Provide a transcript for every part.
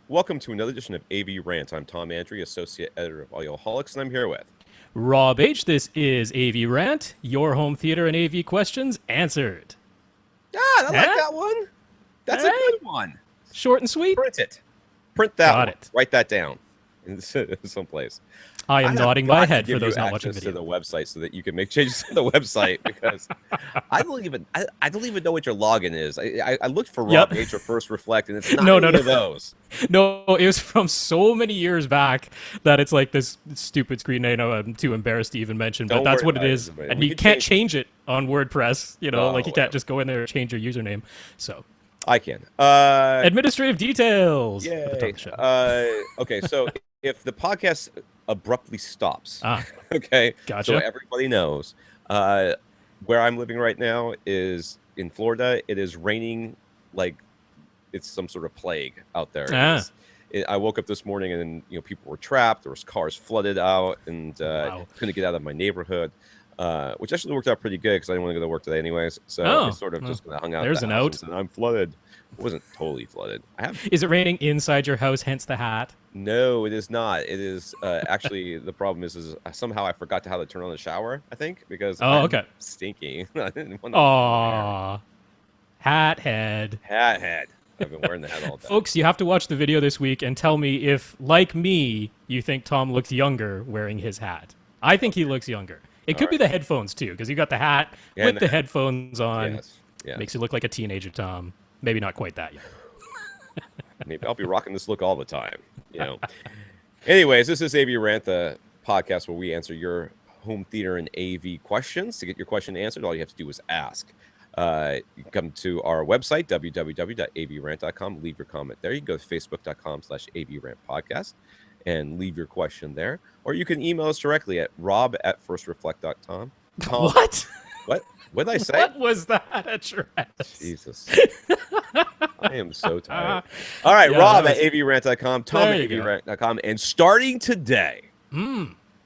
Welcome to another edition of AV Rant. I'm Tom Andrew, Associate Editor of Audioholics, and I'm here with... Rob H. This is AV Rant, your home theater and AV questions answered. I like that one. That's a good one. Short and sweet. Print it. Print that Got one. it. Write that down in someplace. I am nodding my head for those not watching to video. the website so that you can make changes to the website because I don't even know what your login is. I looked for Rob H or First Reflect and it's not any of those. No, it was from so many years back that it's like this stupid screen name I'm too embarrassed to even mention, but that's what it is. And you can't change it on WordPress, you know, like you can't just go in there and change your username. So I can. Administrative details. Yay. Okay, so if the podcast abruptly stops, okay, gotcha. So everybody knows, where I'm living right now is in Florida. It is raining like it's some sort of plague out there. I woke up this morning and people were trapped. There was cars flooded out, and couldn't get out of my neighborhood. Which actually worked out pretty good because I didn't want to go to work today anyways. So I sort of just hung out. There's an out. And I'm flooded. It wasn't totally flooded. Is it raining inside your house, hence the hat? No, it is not. It is actually the problem is somehow I forgot how to turn on the shower, I think, because I'm stinky. I didn't want to. Aw. Hat head. Hat head. I've been wearing the hat all day. Folks, you have to watch the video this week and tell me if, like me, you think Tom looks younger wearing his hat. I think he looks younger. It could be the headphones, too, because you got the hat with the headphones on. Yes. Makes you look like a teenager, Tom. Maybe not quite that young. Maybe I'll be rocking this look all the time, Anyways, this is AV Rant, the podcast where we answer your home theater and AV questions. To get your question answered, all you have to do is ask. You can come to our website, www.avrant.com, leave your comment there. You can go to facebook.com/avrantpodcast and leave your question there. Or you can email us directly at rob@firstreflect.com. What? What did I say? What was that address? Jesus. I am so tired. All right, Rob at avrant.com, Tom at avrant.com. And starting today,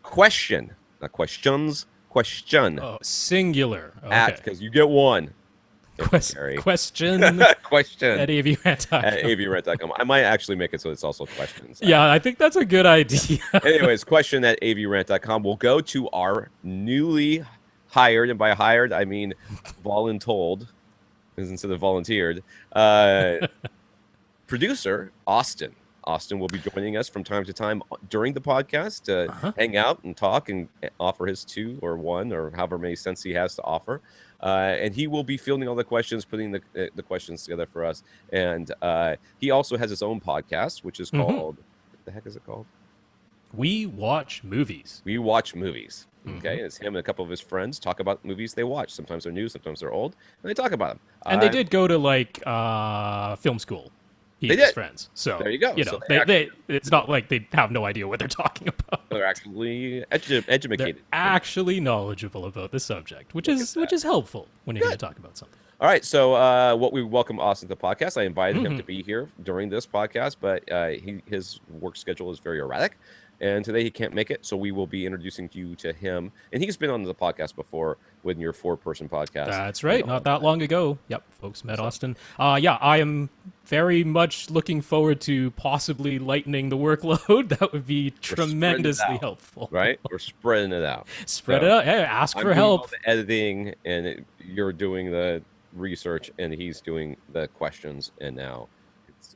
question, not questions, question. Oh, singular. Okay. Because you get one. Question. Question. At avrant.com. At avrant.com. I might actually make it so it's also questions. Yeah, I think that's a good idea. Anyways, question at avrant.com. We'll go to our newly hired, and by hired, I mean voluntold, instead of volunteered, producer, Austen. Austen will be joining us from time to time during the podcast to hang out and talk and offer his 2 or 1 or however many cents he has to offer. And he will be fielding all the questions, putting the questions together for us. And he also has his own podcast, which is called, what the heck is it called? We Watch Movies. We Watch Movies. Okay, it's him and a couple of his friends talk about movies they watch. Sometimes they're new, sometimes they're old, and they talk about them. And they did go to like film school. He and his friends. So there you go. So it's not like they have no idea what they're talking about. They're actually educated. They're actually knowledgeable about the subject, which is helpful when you're going to talk about something. All right, so what we welcome Austen to the podcast. I invited him to be here during this podcast, but his work schedule is very erratic. And today he can't make it, so we will be introducing you to him. And he's been on the podcast before with your 4-person podcast. That's right, not that long ago. Yep, folks met Austen. I am very much looking forward to possibly lightening the workload. That would be tremendously helpful. Right? We're spreading it out. Spread it out. Hey, ask for help. I'm doing all the editing, and you're doing the research, and he's doing the questions. And now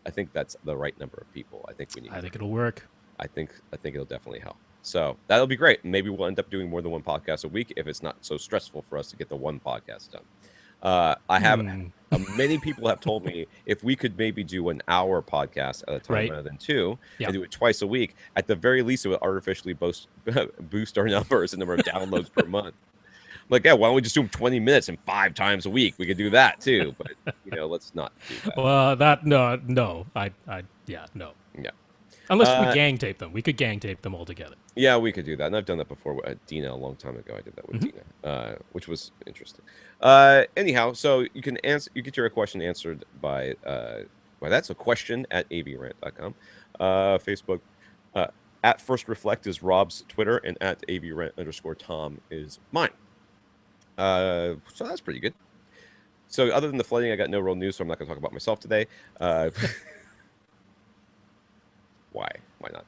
I think that's the right number of people. I think it'll work. I think it'll definitely help. So that'll be great. Maybe we'll end up doing more than one podcast a week if it's not so stressful for us to get the one podcast done. I have many people have told me if we could maybe do an hour podcast at a time rather than 2 and do it twice a week, at the very least it would artificially boost our numbers, the number of downloads per month. Like, why don't we just do them 20 minutes and 5 times a week? We could do that too, but let's not do that. Well, no. Yeah. Unless we gang tape them. We could gang tape them all together. Yeah, we could do that. And I've done that before with Dina a long time ago. I did that with Dina, which was interesting. Anyhow, so you get your question answered by that's a question at avrant.com. Facebook at First Reflect is Rob's Twitter, and at avrant_Tom is mine. So that's pretty good. So other than the flooding, I got no real news, so I'm not going to talk about myself today. why not?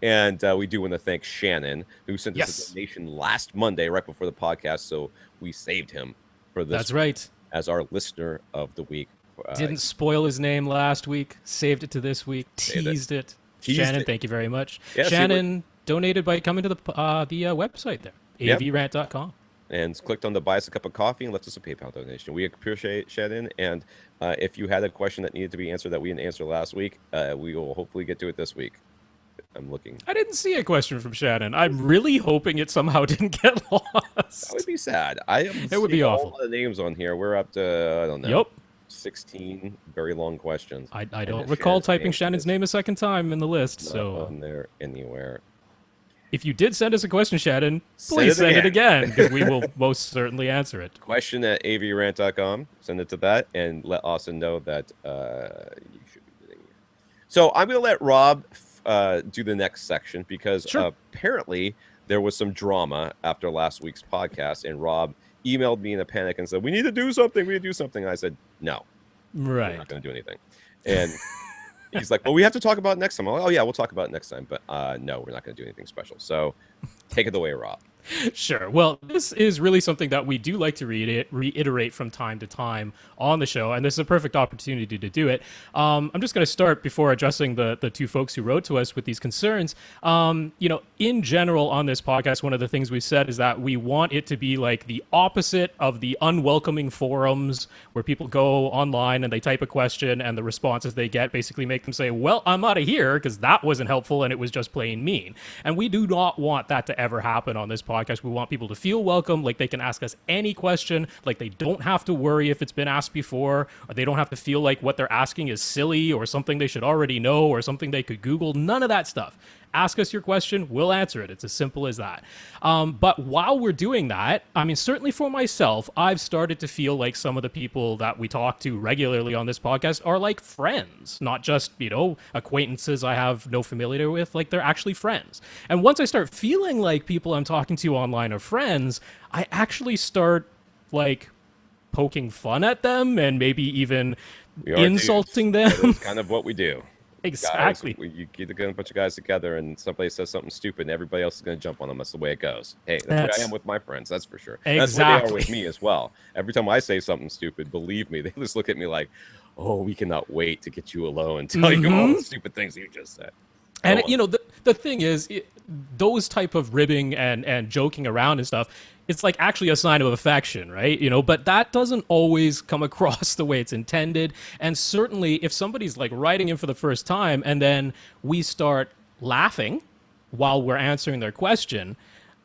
And we do want to thank Shannon, who sent us a donation last Monday, right before the podcast. So we saved him for this. That's right. As our listener of the week. Didn't spoil his name last week. Saved it to this week. Teased it. Shannon, thank you very much. Yeah, Shannon donated by coming to the website there, avrant.com. And clicked on the buy us a cup of coffee and left us a PayPal donation. We appreciate Shannon. And if you had a question that needed to be answered that we didn't answer last week, we will hopefully get to it this week. I'm looking. I didn't see a question from Shannon. I'm really hoping it somehow didn't get lost. That would be sad. It would be awful. All the names on here. We're up to, I don't know. Yep. 16 very long questions. I don't recall typing Shannon's name a second time in the list. Not so on there anywhere. If you did send us a question, Shannon, please send it again, because we will most certainly answer it. Question at avrant.com. Send it to that, and let Austen know that you should be getting it. So I'm going to let Rob do the next section, because apparently there was some drama after last week's podcast, and Rob emailed me in a panic and said, we need to do something. And I said, no. Right. We're not going to do anything. And he's like, well, we have to talk about it next time. I'm like, oh, yeah, we'll talk about it next time. But no, we're not going to do anything special. So take it away, Rob. Sure. Well, this is really something that we do like to reiterate from time to time on the show, and this is a perfect opportunity to do it. I'm just going to start before addressing the two folks who wrote to us with these concerns. In general on this podcast, one of the things we said is that we want it to be like the opposite of the unwelcoming forums where people go online and they type a question and the responses they get basically make them say, well, I'm out of here because that wasn't helpful and it was just plain mean. And we do not want that to ever happen on this podcast. We want people to feel welcome, like they can ask us any question, like they don't have to worry if it's been asked before, or they don't have to feel like what they're asking is silly or something they should already know or something they could Google. None of that stuff. Ask us your question, we'll answer it. It's as simple as that. But while we're doing that, I mean, certainly for myself, I've started to feel like some of the people that we talk to regularly on this podcast are like friends, not just, acquaintances I have no familiarity with, like they're actually friends. And once I start feeling like people I'm talking to online are friends, I actually start like poking fun at them and maybe even insulting them. That's kind of what we do. Exactly. Guys, you get a bunch of guys together and somebody says something stupid and everybody else is going to jump on them. That's the way it goes. Hey, that's what I am with my friends. That's for sure. Exactly. That's what they are with me as well. Every time I say something stupid, believe me, they just look at me like, oh, we cannot wait to get you alone and tell you all the stupid things you just said. And, the thing is, those type of ribbing and joking around and stuff, it's like actually a sign of affection, right? But that doesn't always come across the way it's intended. And certainly if somebody's like writing in for the first time and then we start laughing while we're answering their question,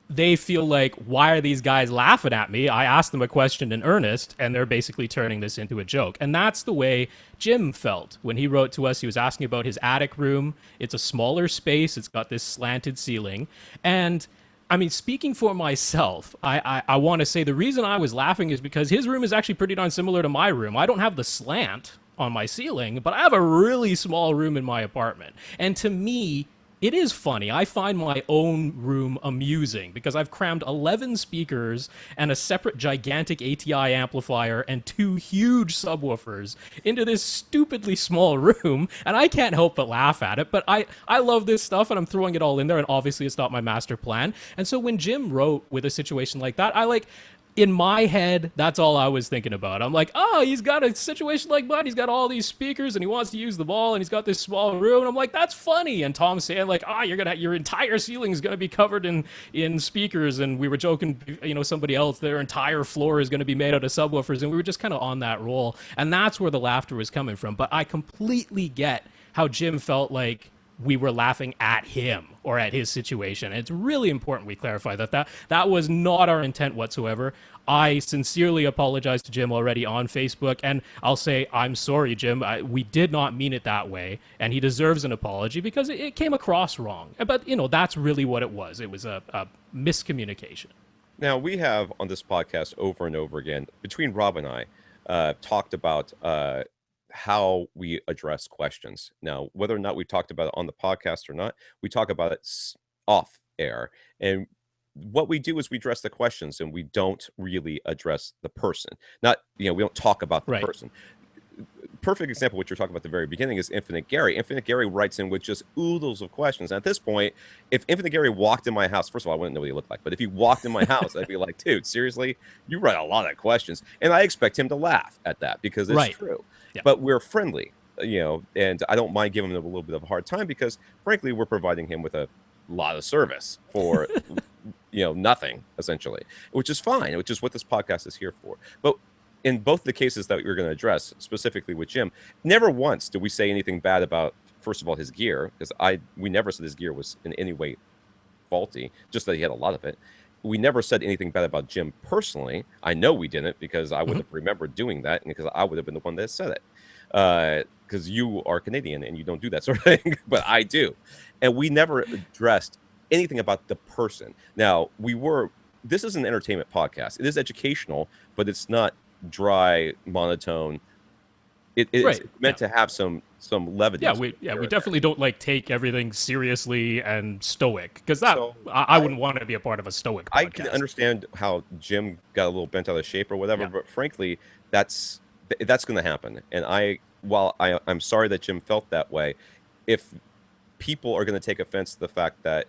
they feel like, why are these guys laughing at me? I asked them a question in earnest, and they're basically turning this into a joke. And that's the way Jim felt when he wrote to us. He was asking about his attic room. It's a smaller space. It's got this slanted ceiling. And I mean, speaking for myself, I want to say the reason I was laughing is because his room is actually pretty darn similar to my room. I don't have the slant on my ceiling, but I have a really small room in my apartment. And to me, it is funny. I find my own room amusing because I've crammed 11 speakers and a separate gigantic ATI amplifier and 2 huge subwoofers into this stupidly small room, and I can't help but laugh at it. But I love this stuff, and I'm throwing it all in there, and obviously it's not my master plan. And so when Jim wrote with a situation like that, in my head, that's all I was thinking about. I'm like, oh, he's got a situation like that. He's got all these speakers and he wants to use the ball and he's got this small room. And I'm like, that's funny. And Tom's saying like, your entire ceiling is going to be covered in speakers. And we were joking, somebody else, their entire floor is going to be made out of subwoofers. And we were just kind of on that roll. And that's where the laughter was coming from. But I completely get how Jim felt like we were laughing at him or at his situation. And it's really important we clarify that was not our intent whatsoever. I sincerely apologize to Jim already on Facebook, and I'll say, I'm sorry, Jim. We did not mean it that way, and he deserves an apology because it came across wrong. But, that's really what it was. It was a miscommunication. Now, we have on this podcast over and over again, between Rob and I, talked about how we address questions. Now, whether or not we talked about it on the podcast or not, we talk about it off air. And what we do is we address the questions and we don't really address the person. We don't talk about the person. perfect example, what you're talking about at the very beginning, is Infinite Gary. Infinite Gary writes in with just oodles of questions. And at this point, if Infinite Gary walked in my house, first of all, I wouldn't know what he looked like. But if he walked in my house, I'd be like, dude, seriously? You write a lot of questions. And I expect him to laugh at that because it's true. Yeah. But we're friendly, and I don't mind giving him a little bit of a hard time because, frankly, we're providing him with a lot of service for, nothing, essentially, which is fine, which is what this podcast is here for. But in both the cases that we're going to address, specifically with Jim, never once did we say anything bad about, first of all, his gear, because we never said his gear was in any way faulty, just that he had a lot of it. We never said anything bad about Jim personally. I know we didn't, because I would have remembered doing that, and because I would have been the one that said it. Because you are Canadian and you don't do that sort of thing, but I do. And we never addressed anything about the person. Now, this is an entertainment podcast. It is educational, but it's not dry, monotone. It's meant to have some levity. We definitely don't take everything seriously and stoic, because I wouldn't want to be a part of a stoic podcast. I can understand how Jim got a little bent out of shape or whatever, but frankly, that's going to happen. And while I'm sorry that Jim felt that way, if people are going to take offense to the fact that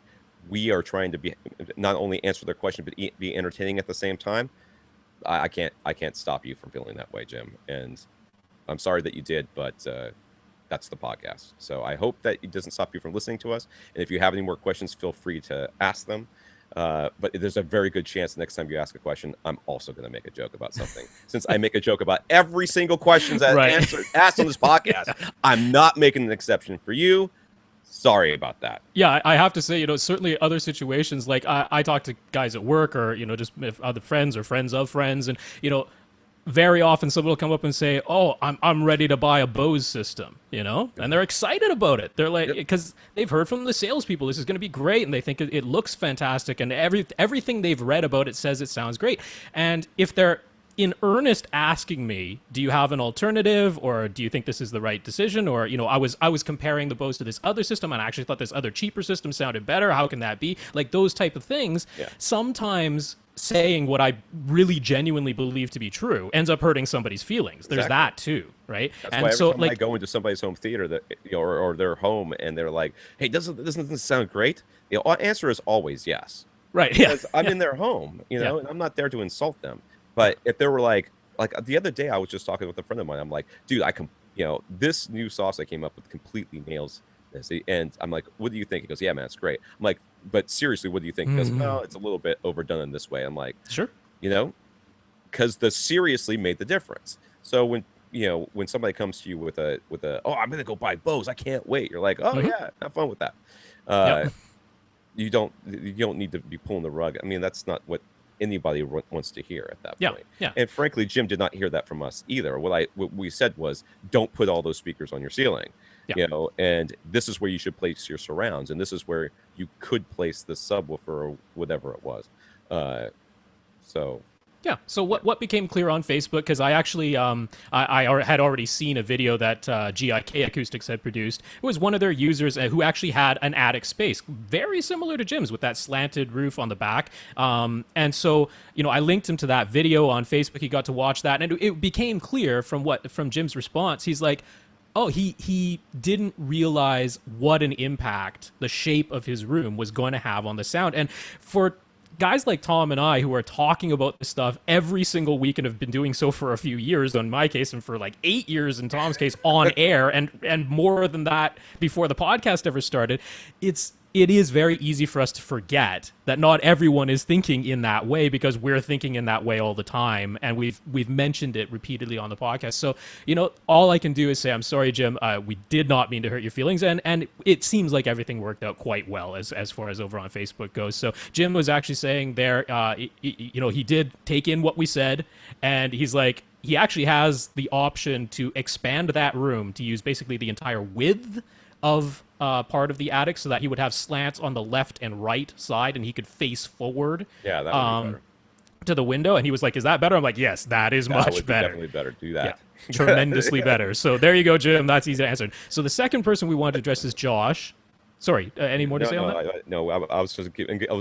we are trying to be not only answer their question but be entertaining at the same time, I can't stop you from feeling that way, Jim. And I'm sorry that you did, but that's the podcast. So I hope that it doesn't stop you from listening to us. And if you have any more questions, feel free to ask them. But there's a very good chance next time you ask a question, I'm also going to make a joke about something. Since I make a joke about every single question that asked on this podcast, I'm not making an exception for you. Sorry about that. Yeah, I have to say, certainly other situations, like I talk to guys at work or, just if other friends or friends of friends, and, very often someone will come up and say, oh, I'm ready to buy a Bose system, and they're excited about it. They're like, because they've heard from the salespeople, this is going to be great, and they think it looks fantastic, and everything they've read about it says it sounds great. And if they're in earnest asking me, do you have an alternative, or do you think this is the right decision, or I was comparing the Bose to this other system and I actually thought this other cheaper system sounded better, how can that be, like those type of things, sometimes saying what I really genuinely believe to be true ends up hurting somebody's feelings. There's that too, right? That's why every time I go into somebody's home theater that or their home and they're like, hey, doesn't this sound great? The answer is always yes. Right. Because I'm in their home, and I'm not there to insult them. But if they were like the other day, I was just talking with a friend of mine. I'm like, dude, this new sauce I came up with completely nails this. And I'm like, what do you think? He goes, yeah, man, it's great. I'm like, but seriously, what do you think? He goes, well, it's a little bit overdone in this way. I'm like, sure. Because the seriously made the difference. So when somebody comes to you with a oh, I'm going to go buy Bose, I can't wait. You're like, oh yeah, have fun with that. You don't need to be pulling the rug. I mean, that's not what anybody wants to hear at that point. Yeah. And frankly, Jim did not hear that from us either. What we said was, don't put all those speakers on your ceiling. And this is where you should place your surrounds, and this is where you could place the subwoofer or whatever it was. So what became clear on Facebook, because I actually I had already seen a video that GIK Acoustics had produced. It was one of their users who actually had an attic space very similar to Jim's with that slanted roof on the back. And so I linked him to that video on Facebook. He got to watch that, and it became clear from Jim's response. He's like, oh, he didn't realize what an impact the shape of his room was going to have on the sound. And for guys like Tom and I, who are talking about this stuff every single week and have been doing so for a few years, in my case, and for like 8 years in Tom's case, on air, and more than that before the podcast ever started, it is very easy for us to forget that not everyone is thinking in that way, because we're thinking in that way all the time, and we've mentioned it repeatedly on the podcast. So, all I can do is say, I'm sorry, Jim, we did not mean to hurt your feelings, and it seems like everything worked out quite well as far as over on Facebook goes. So Jim was actually saying there, he did take in what we said, and he's like, he actually has the option to expand that room to use basically the entire width of part of the attic, so that he would have slants on the left and right side, and he could face forward. Yeah, that would be better. To the window. And he was like, "Is that better?" I'm like, "Yes, that is much better. Definitely better. Do that. Yeah, tremendously better." So there you go, Jim. That's easy to answer. So the second person we wanted to address is Josh. Sorry, any more to say on that? No, I was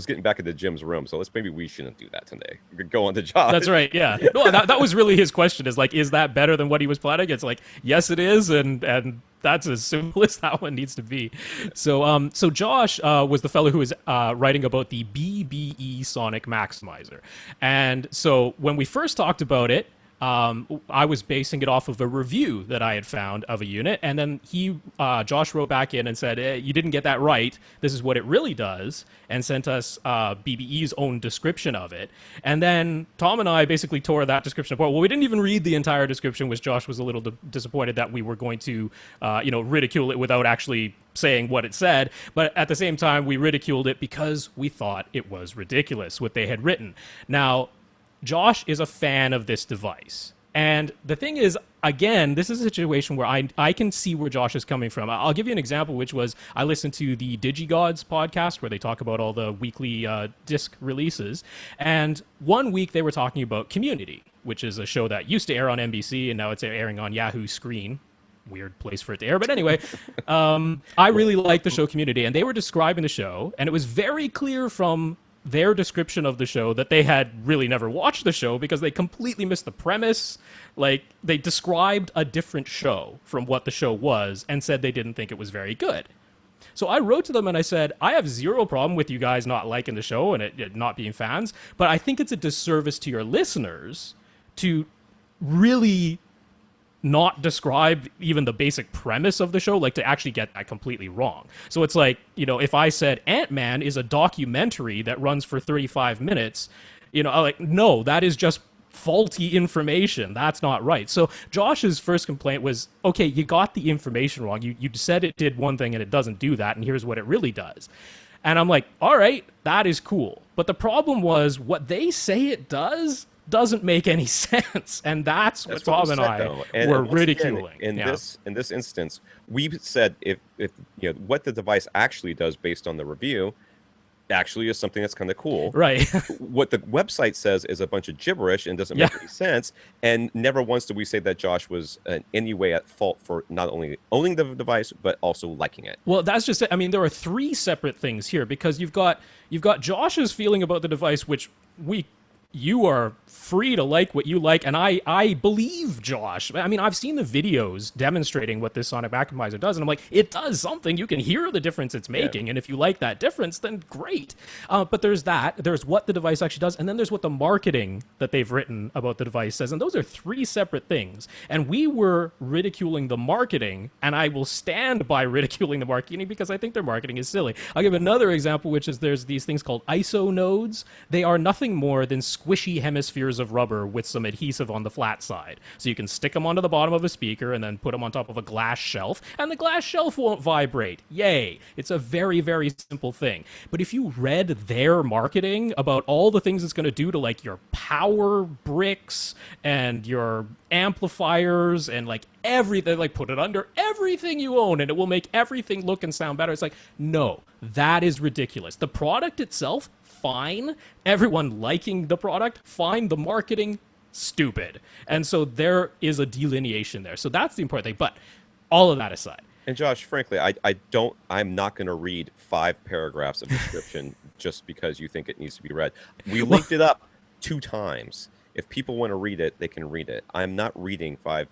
getting back into Jim's room, so maybe we shouldn't do that today. We could go on to Josh. That's right. Yeah. No, that was really his question. Is like, is that better than what he was planning? It's like, yes, it is, and that's as simple as that one needs to be. So, so Josh was the fellow who was writing about the BBE Sonic Maximizer, and so when we first talked about it, I was basing it off of a review that I had found of a unit, and then Josh wrote back in and said, you didn't get that right. This is what it really does, and sent us BBE's own description of it. And then Tom and I basically tore that description apart. Well, we didn't even read the entire description, which Josh was a little disappointed that we were going to, ridicule it without actually saying what it said. But at the same time, we ridiculed it because we thought it was ridiculous what they had written. Now, Josh is a fan of this device. And the thing is, again, this is a situation where I can see where Josh is coming from. I'll give you an example, which was I listened to the DigiGods podcast where they talk about all the weekly disc releases. And one week they were talking about Community, which is a show that used to air on NBC and now it's airing on Yahoo Screen. Weird place for it to air. But anyway, I really like the show Community. And they were describing the show, and it was very clear from their description of the show that they had really never watched the show because they completely missed the premise. Like, they described a different show from what the show was and said they didn't think it was very good. So I wrote to them and I said, I have zero problem with you guys not liking the show and it not being fans, but I think it's a disservice to your listeners to really not describe even the basic premise of the show, like to actually get that completely wrong. So it's like, if I said Ant-Man is a documentary that runs for 35 minutes, I'm like, no, that is just faulty information. That's not right. So Josh's first complaint was, okay, you got the information wrong. You said it did one thing and it doesn't do that, and here's what it really does. And I'm like, all right, that is cool. But the problem was what they say it doesn't make any sense, and that's what Tom and I were ridiculing. Again, in this instance, we said if what the device actually does based on the review actually is something that's kind of cool. Right. What the website says is a bunch of gibberish and doesn't make any sense. And never once did we say that Josh was in any way at fault for not only owning the device but also liking it. Well, that's just it. I mean, there are three separate things here because you've got Josh's feeling about the device, which you are free to like what you like, and I believe Josh. I mean, I've seen the videos demonstrating what this Sonic Maximizer does, and I'm like, it does something. You can hear the difference it's making, and if you like that difference, then great. But there's that. There's what the device actually does, and then there's what the marketing that they've written about the device says, and those are three separate things. And we were ridiculing the marketing, and I will stand by ridiculing the marketing because I think their marketing is silly. I'll give another example, which is there's these things called ISO nodes. They are nothing more than squishy hemispheres of rubber with some adhesive on the flat side. So you can stick them onto the bottom of a speaker and then put them on top of a glass shelf, and the glass shelf won't vibrate. Yay. It's a very, very simple thing. But if you read their marketing about all the things it's going to do to like your power bricks and your amplifiers and like everything, like put it under everything you own and it will make everything look and sound better. It's like, no, that is ridiculous. The product itself, fine. Everyone liking the product, fine. The marketing, stupid. And so there is a delineation there. So that's the important thing. But all of that aside. And Josh, frankly, I'm not going to read 5 paragraphs of description just because you think it needs to be read. We linked it up 2 times. If people want to read it, they can read it. I'm not reading 5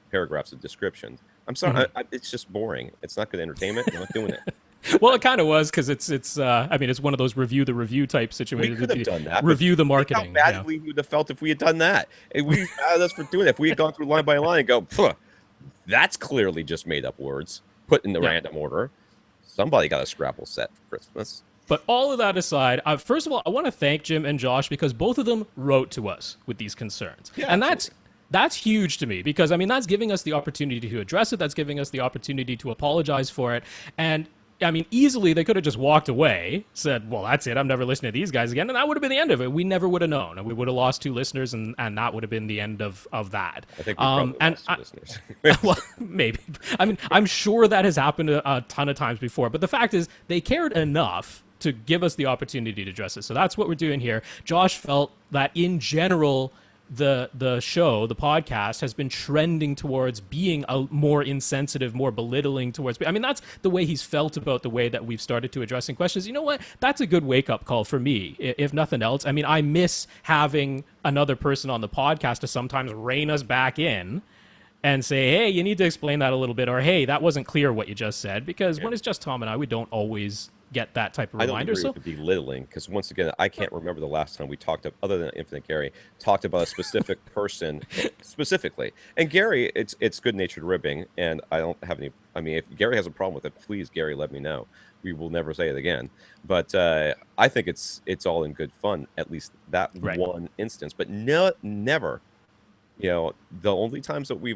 paragraphs of description. I'm sorry. It's just boring. It's not good entertainment. I'm not doing it. Well, it kind of was because it's one of those review the review type situations. We could have done that. Review the marketing. How badly we would have felt if we had done that. We mad at us for doing it. If we had gone through line by line and go, that's clearly just made up words put in the random order. Somebody got a Scrabble set for Christmas. But all of that aside, first of all, I want to thank Jim and Josh because both of them wrote to us with these concerns. Yeah, and that's huge to me because, I mean, that's giving us the opportunity to address it. That's giving us the opportunity to apologize for it. And I mean, easily they could have just walked away, said, well, that's it. I'm never listening to these guys again. And that would have been the end of it. We never would have known. And we would have lost 2 listeners, and that would have been the end of that. I think we probably lost 2 listeners. Well, maybe. I mean, I'm sure that has happened a ton of times before. But the fact is, they cared enough to give us the opportunity to address it. So that's what we're doing here. Josh felt that, in general, the show, the podcast, has been trending towards being a more insensitive, more belittling towards. I mean, that's the way he's felt about the way that we've started to addressing questions. You know what? That's a good wake up call for me, if nothing else. I mean, I miss having another person on the podcast to sometimes rein us back in and say, hey, you need to explain that a little bit, or hey, that wasn't clear what you just said, because when it's just Tom and I, we don't always get that type of reminder. I don't agree with belittling, because once again, I can't remember the last time we talked, other than Infinite Gary, talked about a specific person specifically. And Gary, it's good-natured ribbing, and I don't have any. I mean, if Gary has a problem with it, please, Gary, let me know. We will never say it again. But I think it's all in good fun, at least that one instance. But never. You know, the only times that we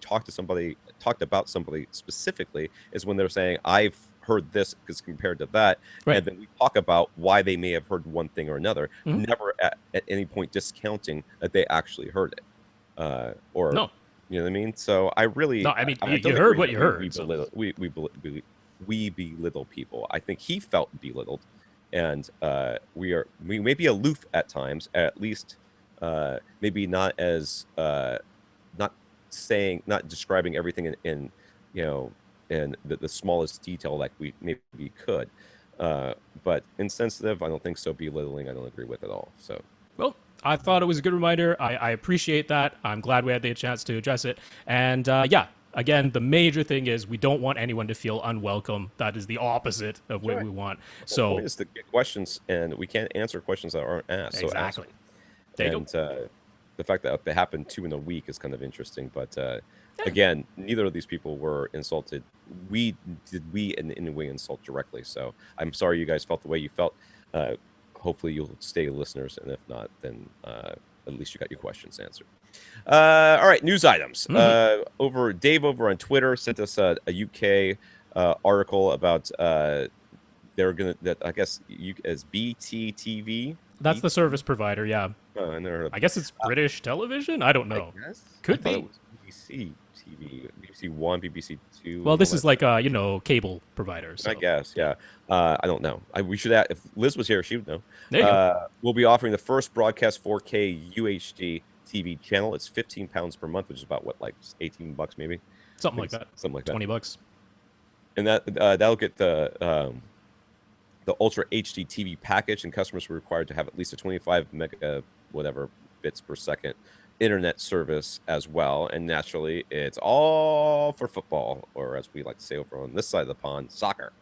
talked about somebody specifically is when they're saying, I've heard this because compared to that, and then we talk about why they may have heard one thing or another, never at any point discounting that they actually heard it. Or no. You know what I mean? So I really you heard what you heard. We belittle people. I think he felt belittled, and we may be aloof at times, at least maybe not as not describing everything in the smallest detail like we maybe could, but insensitive, I don't think so. Belittling, I don't agree with at all. So well, I thought it was a good reminder. I appreciate that. I'm glad we had the chance to address it. And again, the major thing is we don't want anyone to feel unwelcome. That is the opposite of what we want. So the point is to get questions, and we can't answer questions that aren't asked. Exactly. So the fact that they happened 2 in a week is kind of interesting. But again, neither of these people were insulted. We in any way insult directly. So I'm sorry you guys felt the way you felt. Hopefully you'll stay listeners, and if not, then at least you got your questions answered. All right, news items. Dave over on Twitter sent us a UK article about they're gonna I guess as BT TV. That's the service provider, yeah. I never heard of I guess it's British television. I don't know. Could be. It was BBC TV, BBC One, BBC Two. Well, this is like cable provider. So. I guess, yeah. I don't know. We should if Liz was here, she would know. There you go. We'll be offering the first broadcast 4K UHD TV channel. It's £15 per month, which is about what, like $18 maybe. Something like that. Something like that. $20. And that'll get the Ultra HD TV package, and customers were required to have at least a 25 mega whatever bits per second internet service as well. And naturally, it's all for football, or as we like to say over on this side of the pond, soccer.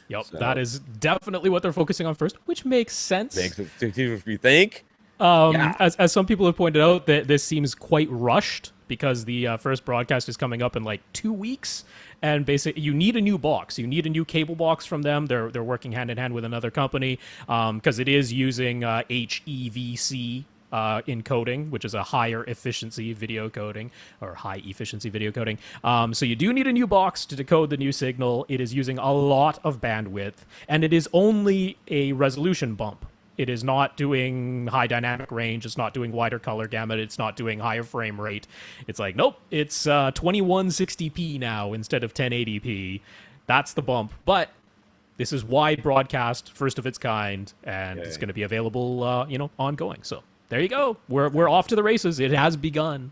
Yep, so, that is definitely what they're focusing on first, which makes sense. Makes it, if you think. As some people have pointed out, that this seems quite rushed because the first broadcast is coming up in like 2 weeks, and basically you need a new box. You need a new cable box from them. They're working hand in hand with another company because it is using HEVC encoding, which is a higher efficiency video coding, or high efficiency video coding. So you do need a new box to decode the new signal. It is using a lot of bandwidth, and it is only a resolution bump. It is not doing high dynamic range. It's not doing wider color gamut. It's not doing higher frame rate. It's like, nope, it's 2160p now instead of 1080p. That's the bump. But this is wide broadcast, first of its kind, and it's going to be available, ongoing. So there you go. We're off to the races. It has begun.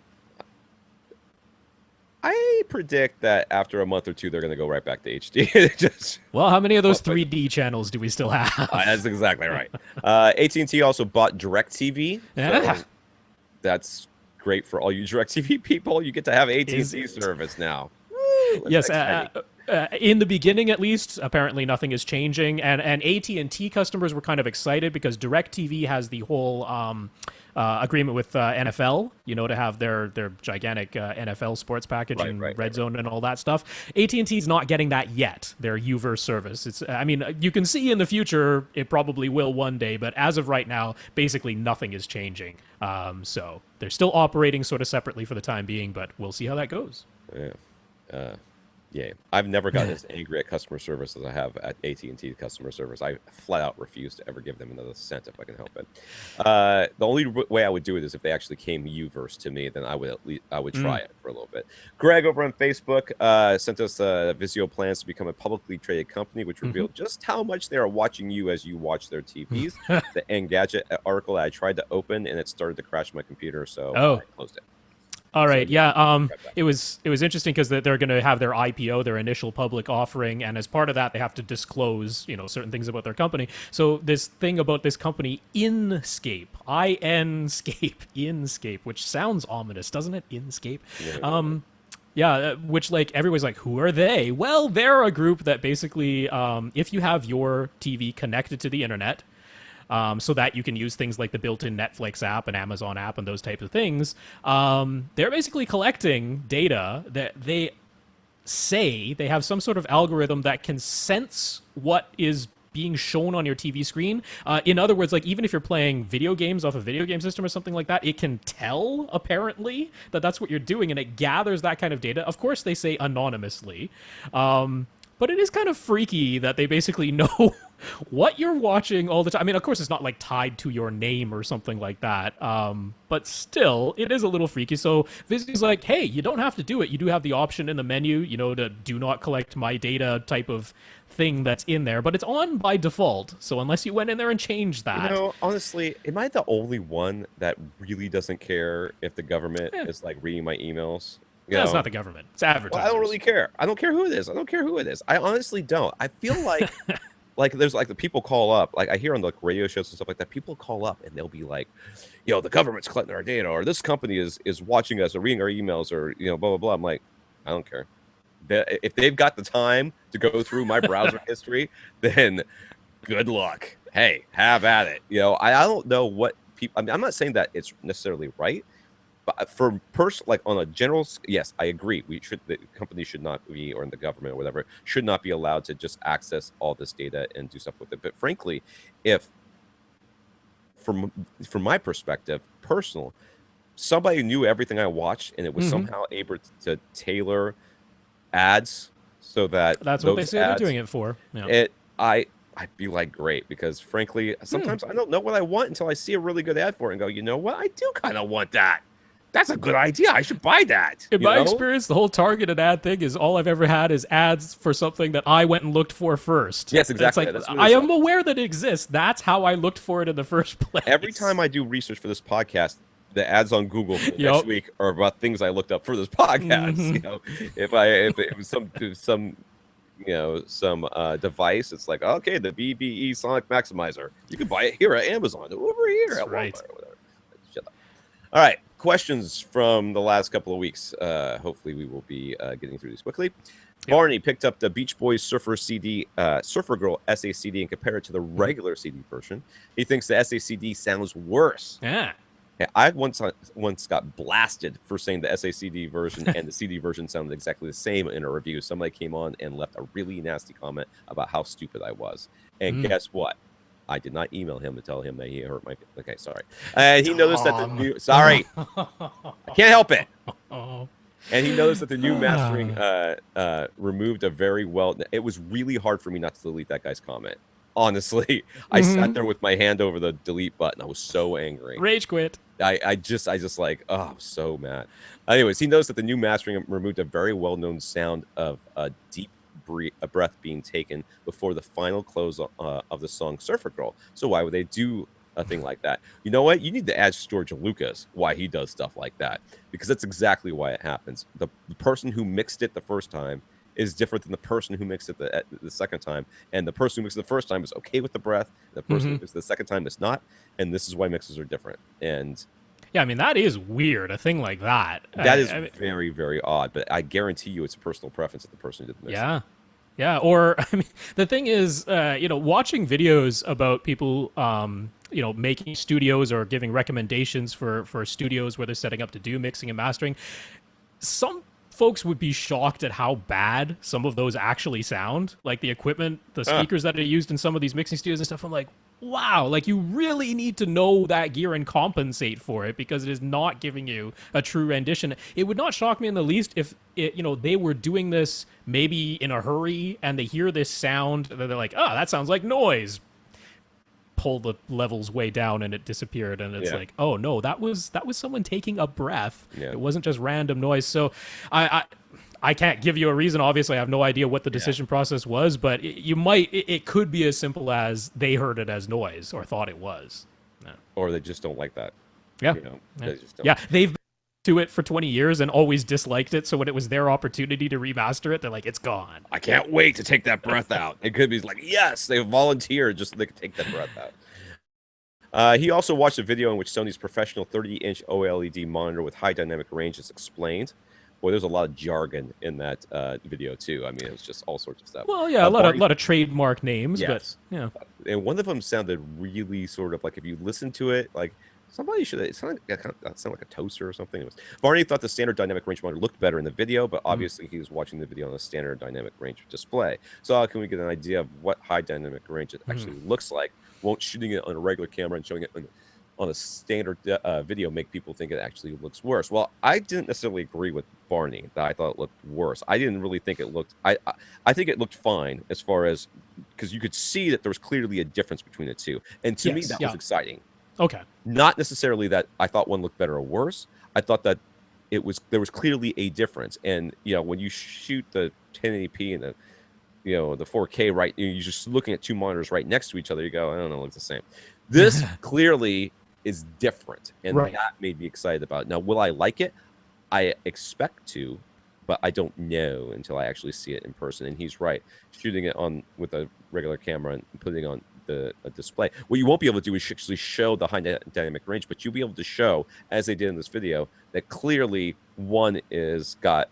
I predict that after a month or two, they're going to go right back to HD. Well, how many of those 3D channels do we still have? That's exactly right. AT&T also bought DirectTV. So that's great for all you DirectTV people. You get to have AT&T service now. Woo, yes, in the beginning, at least, apparently nothing is changing. And AT&T customers were kind of excited because DirectTV has the whole agreement with NFL, to have their gigantic NFL sports package and Red Zone and all that stuff. AT&T is not getting that yet, their UVerse service. You can see in the future it probably will one day, but as of right now, basically nothing is changing. So they're still operating sort of separately for the time being, but we'll see how that goes. Yeah. Yeah, I've never gotten as angry at customer service as I have at AT&T customer service. I flat out refuse to ever give them another cent if I can help it. The only way I would do it is if they actually came Uverse to me, then I would try it for a little bit. Greg over on Facebook sent us Vizio plans to become a publicly traded company, which revealed just how much they are watching you as you watch their TVs. The Engadget article I tried to open and it started to crash my computer, so I closed it. All right, so, yeah. It was interesting because they're going to have their IPO, their initial public offering, and as part of that, they have to disclose, certain things about their company. So this thing about this company, Inscape, Inscape, which sounds ominous, doesn't it? Inscape. Yeah, which like everybody's like, who are they? Well, they're a group that basically, if you have your TV connected to the internet, so that you can use things like the built-in Netflix app and Amazon app and those types of things. They're basically collecting data that they say they have some sort of algorithm that can sense what is being shown on your TV screen. In other words, like even if you're playing video games off a video game system or something like that, it can tell, apparently, that that's what you're doing, and it gathers that kind of data. Of course, they say anonymously. But it is kind of freaky that they basically know what you're watching all the time. I mean, of course, it's not like tied to your name or something like that. But still, it is a little freaky. So Vizio's like, hey, you don't have to do it. You do have the option in the menu, to do not collect my data type of thing that's in there. But it's on by default. So unless you went in there and changed that. Honestly, am I the only one that really doesn't care if the government is like reading my emails? It's not the government. It's advertisers. Well, I don't really care. I don't care who it is. I honestly don't. I feel like like there's like the people call up. Like I hear on like radio shows and stuff like that. People call up and they'll be like, the government's collecting our data, or this company is watching us or reading our emails, or blah blah blah. I'm like, I don't care. If they've got the time to go through my browser history, then good luck. Hey, have at it. I don't know what people. I mean, I'm not saying that it's necessarily right. But for like on a general, yes, I agree. The company should not be, or in the government or whatever, should not be allowed to just access all this data and do stuff with it. But frankly, if from my perspective, somebody knew everything I watched and it was somehow able to tailor ads so that that's what they say they're doing it for. Yeah. I'd be like, great, because frankly, sometimes I don't know what I want until I see a really good ad for it and go, you know what, I do kind of want that. That's a good idea. I should buy that. In my experience, the whole targeted ad thing is all I've ever had is ads for something that I went and looked for first. Yes, exactly. It's like, I am aware that it exists. That's how I looked for it in the first place. Every time I do research for this podcast, the ads on Google for next week are about things I looked up for this podcast. If it was some device, it's like, okay, the BBE Sonic Maximizer. You can buy it here at Amazon, over here at Walmart, or whatever. Shut up. All right. Questions from the last couple of weeks. Hopefully we will be getting through these quickly. Barney picked up the Beach Boys Surfer CD, Surfer Girl SACD, and compared it to the regular CD version. He thinks the SACD sounds worse. Yeah. I once got blasted for saying the SACD version and the CD version sounded exactly the same in a review. Somebody came on and left a really nasty comment about how stupid I was. And guess what? I did not email him to tell him that he hurt my... Okay, sorry. He noticed that the new... Sorry. I can't help it. And he noticed that the new mastering removed a very well... It was really hard for me not to delete that guy's comment. Honestly, I sat there with my hand over the delete button. I was so angry. Rage quit. I just like, oh, I'm so mad. Anyways, he noticed that the new mastering removed a very well-known sound of a deep breath being taken before the final close of the song Surfer Girl. So why would they do a thing like that? You know what? You need to ask George Lucas why he does stuff like that, because that's exactly why it happens. The person who mixed it the first time is different than the person who mixed it the second time, and the person who mixed it the first time is okay with the breath. The person who mixed it the second time is not, and this is why mixes are different. And yeah, I mean, that is weird, a thing like that. That is very, very odd, but I guarantee you it's a personal preference of the person who did the mix. Yeah. Yeah, or, I mean, the thing is, watching videos about people, making studios or giving recommendations for studios where they're setting up to do mixing and mastering, some folks would be shocked at how bad some of those actually sound. Like the equipment, the speakers that are used in some of these mixing studios and stuff, I'm like, wow, like you really need to know that gear and compensate for it because it is not giving you a true rendition. It would not shock me in the least if they were doing this maybe in a hurry and they hear this sound and they're like, oh, that sounds like noise. Pull the levels way down and it disappeared, and it's like, oh no, that was someone taking a breath. It wasn't just random noise. So I can't give you a reason. Obviously, I have no idea what the decision process was, but it could be as simple as they heard it as noise or thought it was. Or they just don't like that. Yeah. They just don't. They've been to it for 20 years and always disliked it. So when it was their opportunity to remaster it, they're like, it's gone. I can't wait to take that breath out. It could be like, yes, they volunteered just so they could take that breath out. He also watched a video in which Sony's professional 30-inch OLED monitor with high dynamic range is explained. Boy, there's a lot of jargon in that video too. I mean, it was just all sorts of stuff. Well, yeah, a lot of trademark names, but yeah. And one of them sounded really sort of like, if you listen to it, like somebody should. It sounded like a toaster or something. Barney thought the standard dynamic range monitor looked better in the video, but obviously he was watching the video on a standard dynamic range display. So how can we get an idea of what high dynamic range it actually looks like? Won't shooting it on a regular camera and showing it on a standard video make people think it actually looks worse? Well, I didn't necessarily agree with Barney that I thought it looked worse. I didn't really think it looked. I think it looked fine as far as, because you could see that there was clearly a difference between the two, and to me that was exciting. Okay. Not necessarily that I thought one looked better or worse. I thought that there was clearly a difference, and when you shoot the 1080p and the 4K, right, you're just looking at two monitors right next to each other. You go, I don't know, it looks the same. This clearly is different, and that made me excited about it. Now, will I like it? I expect to, but I don't know until I actually see it in person. And he's right. Shooting it with a regular camera and putting it on a display, what you won't be able to do is actually show the high dynamic range, but you'll be able to show, as they did in this video, that clearly one is got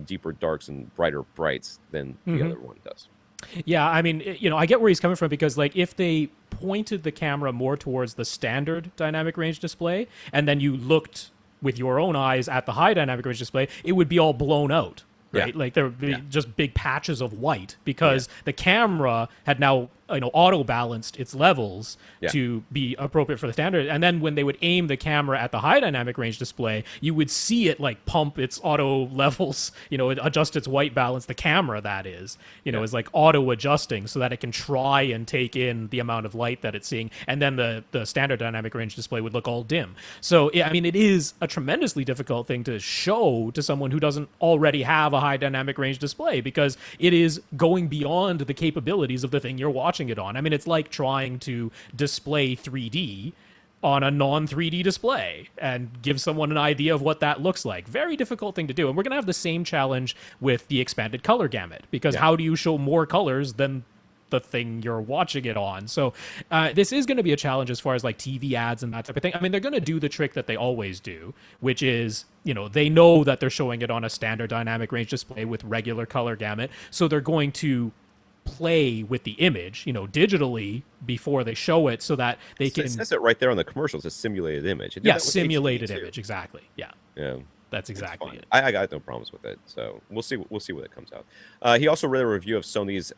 deeper darks and brighter brights than the other one does. Yeah, I mean, I get where he's coming from, because like if they pointed the camera more towards the standard dynamic range display and then you looked with your own eyes at the high dynamic range display, it would be all blown out, right? Like there would be just big patches of white because the camera had now auto balanced its levels to be appropriate for the standard. And then when they would aim the camera at the high dynamic range display, you would see it like pump its auto levels, adjust its white balance. The camera, that is, is like auto adjusting so that it can try and take in the amount of light that it's seeing. And then the standard dynamic range display would look all dim. So, I mean, it is a tremendously difficult thing to show to someone who doesn't already have a high dynamic range display, because it is going beyond the capabilities of the thing you're watching it on. I mean, it's like trying to display 3D on a non-3D display and give someone an idea of what that looks like. Very difficult thing to do. And we're going to have the same challenge with the expanded color gamut, because how do you show more colors than the thing you're watching it on? So this is going to be a challenge as far as like TV ads and that type of thing. I mean, they're going to do the trick that they always do, which is, they know that they're showing it on a standard dynamic range display with regular color gamut. So they're going to play with the image, digitally before they show it, so that they can. It says it right there on the commercials. A simulated image. Simulated image. Exactly. Yeah. That's exactly it. I got no problems with it. So we'll see what it comes out. He also read a review of Sony's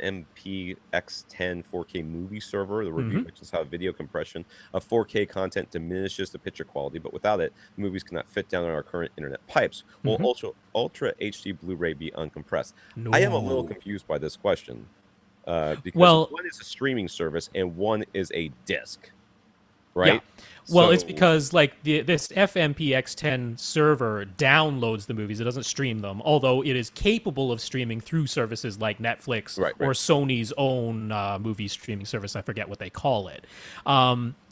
FMP-X10 4K movie server. The review mentions how video compression of 4K content diminishes the picture quality, but without it, the movies cannot fit down on our current internet pipes. Will Ultra HD Blu-ray be uncompressed? No. I am a little confused by this question, because one is a streaming service and one is a disc, right? Yeah. Well, it's because like this FMP-X10 server downloads the movies. It doesn't stream them, although it is capable of streaming through services like Netflix or Sony's own movie streaming service. I forget what they call it.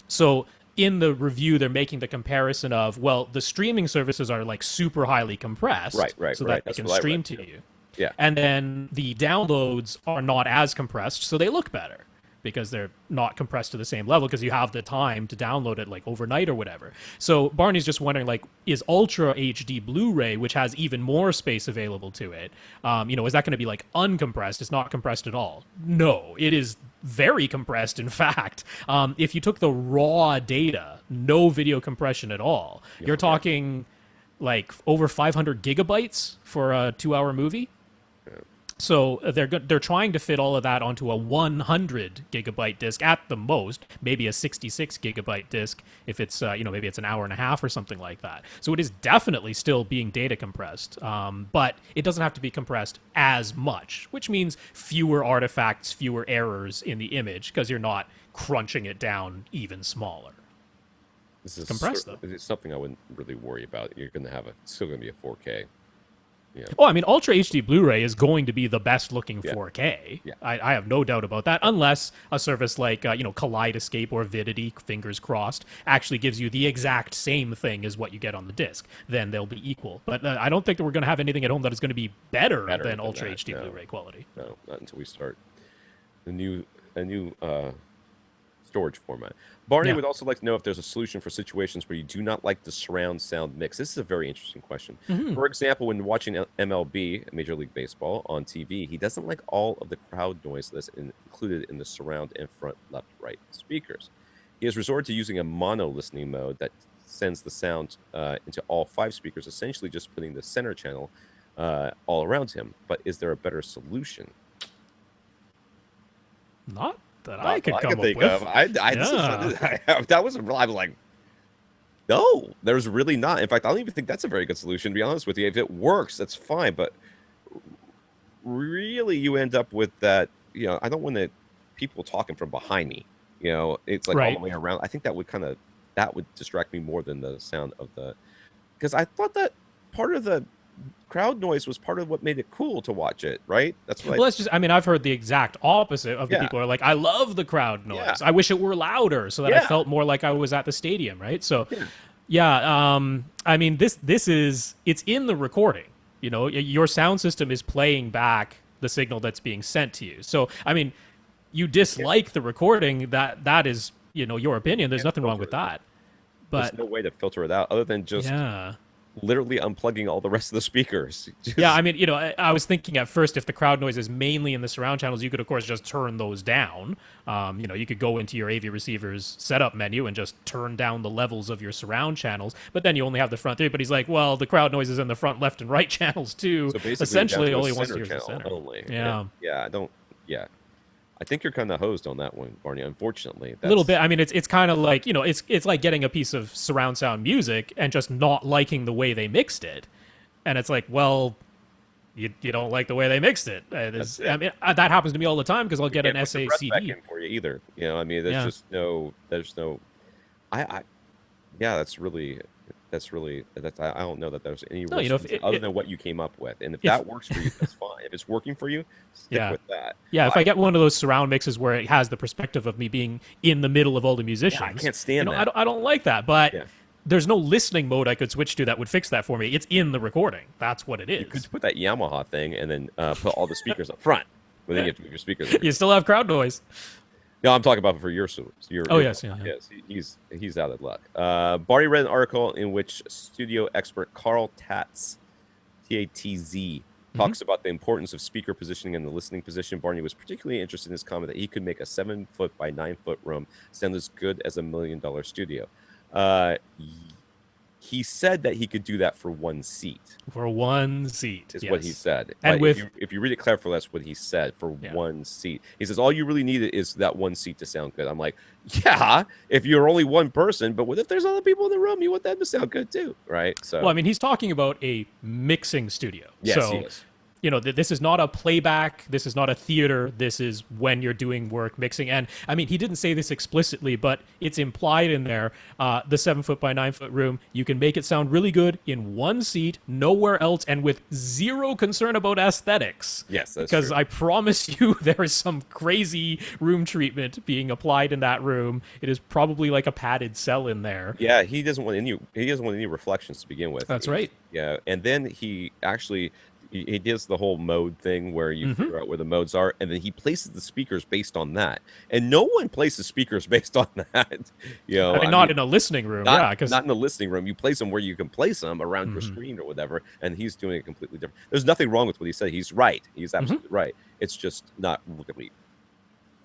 So in the review, they're making the comparison of, well, the streaming services are like super highly compressed, so that they can stream to you. Yeah. And then the downloads are not as compressed, so they look better, because they're not compressed to the same level, because you have the time to download it like overnight or whatever. So Barney's just wondering, like, is Ultra HD Blu-ray, which has even more space available to it, is that going to be like uncompressed? It's not compressed at all. No, it is very compressed. In fact, if you took the raw data, no video compression at all, you're talking like over 500 gigabytes for a 2-hour movie. So they're trying to fit all of that onto a 100 gigabyte disk at the most, maybe a 66 gigabyte disk if it's maybe it's an hour and a half or something like that. So it is definitely still being data compressed, but it doesn't have to be compressed as much, which means fewer artifacts, fewer errors in the image because you're not crunching it down even smaller. This is compressed though. It's something I wouldn't really worry about. You're going to have it's still going to be a 4K. Yeah. Oh, I mean, Ultra HD Blu-ray is going to be the best looking 4K. Yeah. I have no doubt about that, unless a service like Kaleidoscape or Avidity, fingers crossed, actually gives you the exact same thing as what you get on the disc. Then they'll be equal. But I don't think that we're going to have anything at home that is going to be better than Ultra HD Blu-ray quality. No, not until we start a new storage format. Barney would also like to know if there's a solution for situations where you do not like the surround sound mix. This is a very interesting question. For example, when watching MLB, Major League Baseball, on TV, he doesn't like all of the crowd noise that's included in the surround and front, left, right speakers. He has resorted to using a mono listening mode that sends the sound into all 5 speakers, essentially just putting the center channel all around him. But is there a better solution? Not that I could come up with. That was I was like, no, there's really not. In fact, I don't even think that's a very good solution, to be honest with you. If it works, that's fine. But really, you end up with that. I don't want people talking from behind me. It's like all the way around. I think that would distract me more than the sound of because I thought that part of the crowd noise was part of what made it cool to watch it, right? That's what I've heard the exact opposite of the people who are like, I love the crowd noise. I wish it were louder so that I felt more like I was at the stadium, right? So I mean, it's in the recording. Your sound system is playing back the signal that's being sent to you. So I mean, you dislike the recording, that is your opinion. There's nothing wrong with that. But there's no way to filter it out other than just literally unplugging all the rest of the speakers. Yeah, I mean, I was thinking at first if the crowd noise is mainly in the surround channels, you could, of course, just turn those down. You could go into your AV receiver's setup menu and just turn down the levels of your surround channels, but then you only have the front 3. But he's like, well, the crowd noise is in the front, left, and right channels, too. So basically, essentially, only wants to hear the center. Only. I think you're kind of hosed on that one, Barney, unfortunately. A little bit. I mean, it's kind of like, it's like getting a piece of surround sound music and just not liking the way they mixed it. And it's like, well, you don't like the way they mixed it. I mean, that happens to me all the time because I'll get an SACD. Back in for you either. I mean, there's I don't know that there's any other than what you came up with. And if that works for you, that's fine. If it's working for you, stick with that. Yeah, if I get one of those surround mixes where it has the perspective of me being in the middle of all the musicians, I can't stand that. I don't like that. But there's no listening mode I could switch to that would fix that for me. It's in the recording. That's what it is. You could put that Yamaha thing and then put all the speakers up front. But then you have to move your speakers. You still have crowd noise. No, I'm talking about for your source. Yes, he's out of luck. Barney read an article in which studio expert Carl Tatz, T-A-T-Z, talks about the importance of speaker positioning and the listening position. Barney was particularly interested in his comment that he could make a 7-foot by 9-foot room sound as good as $1 million studio. He said that he could do that for 1 seat. For 1 seat, is what he said. And if you read it carefully, that's what he said, for 1 seat. He says all you really need is that 1 seat to sound good. I'm like, yeah, if you're only one person, but what if there's other people in the room? You want them to sound good too, right? So, well, I mean, he's talking about a mixing studio. Yes, he is. This is not a playback. This is not a theater. This is when you're doing work mixing. And I mean, he didn't say this explicitly, but it's implied in there. The 7-foot by 9-foot room, you can make it sound really good in 1 seat, nowhere else, and with zero concern about aesthetics. Yes, that's because true. I promise you, there is some crazy room treatment being applied in that room. It is probably like a padded cell in there. Yeah, he doesn't want any reflections to begin with. That's right. Yeah, and then he actually. He does the whole mode thing where you figure out where the modes are, and then he places the speakers based on that. And no one places speakers based on that. I mean, not in a listening room. Not in the listening room. You place them where you can place them around your screen or whatever, and he's doing it completely different. There's nothing wrong with what he said. He's right. He's absolutely right. It's just not really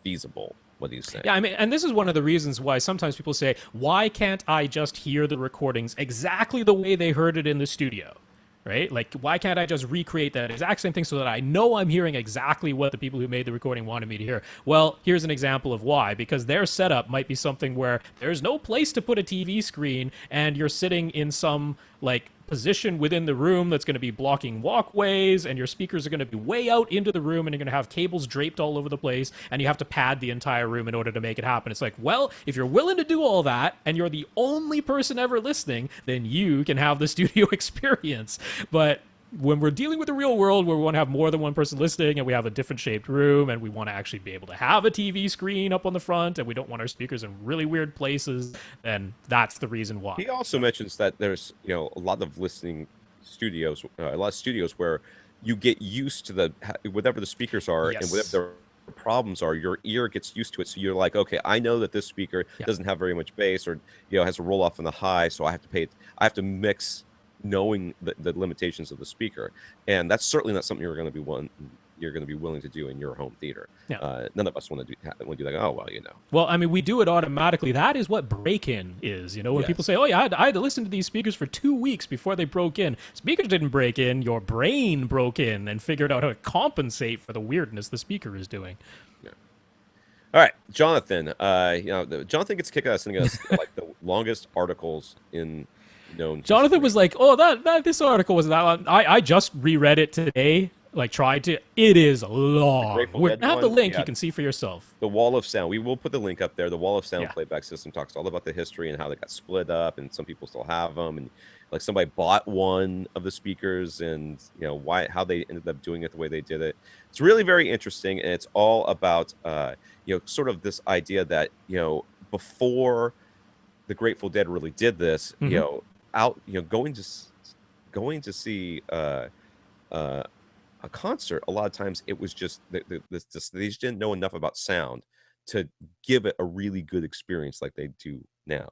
feasible what he's saying. Yeah, I mean, and this is one of the reasons why sometimes people say, why can't I just hear the recordings exactly the way they heard it in the studio? right? Like, why can't I just recreate that exact same thing so that I know I'm hearing exactly what the people who made the recording wanted me to hear? Well, here's an example of why. Because their setup might be something where there's no place to put a TV screen, and you're sitting in some, like, position within the room that's going to be blocking walkways, and your speakers are going to be way out into the room, and you're going to have cables draped all over the place, and you have to pad the entire room in order to make it happen. It's like, well, if you're willing to do all that, and you're the only person ever listening, then you can have the studio experience. But when we're dealing with the real world, where we want to have more than one person listening, and we have a different shaped room, and we want to actually be able to have a TV screen up on the front, and we don't want our speakers in really weird places, then that's the reason why. He also mentions that there's, you know, a lot of listening studios, a lot of studios where you get used to whatever the speakers are, and whatever the problems are, your ear gets used to it. So you're like, okay, I know that this speaker doesn't have very much bass, or, you know, has a roll off on the high, so I have to mix, knowing the limitations of the speaker. And that's certainly not something you're going to be willing to do in your home theater. None of us want to do that. Oh, well, you know. Well, I mean, we do it automatically. That is what break-in is. You know, when people say, oh, yeah, I had to listen to these speakers for 2 weeks before they broke in. Speakers didn't break in. Your brain broke in and figured out how to compensate for the weirdness the speaker is doing. Yeah. All right, Jonathan. You know, Jonathan gets kicked out of sending us like the longest articles in known Jonathan history. was like, oh, that this article was that long. I just reread it today. Like, tried to. It is long. We have the link. You can see for yourself. The Wall of Sound. We will put the link up there. The Wall of Sound playback system talks all about the history and how they got split up, and some people still have them, and like somebody bought one of the speakers, and you know how they ended up doing it the way they did it. It's really very interesting, and it's all about you know, sort of this idea that, you know, before the Grateful Dead really did this, you know, going to see a concert, a lot of times it was just they just didn't know enough about sound to give it a really good experience like they do now,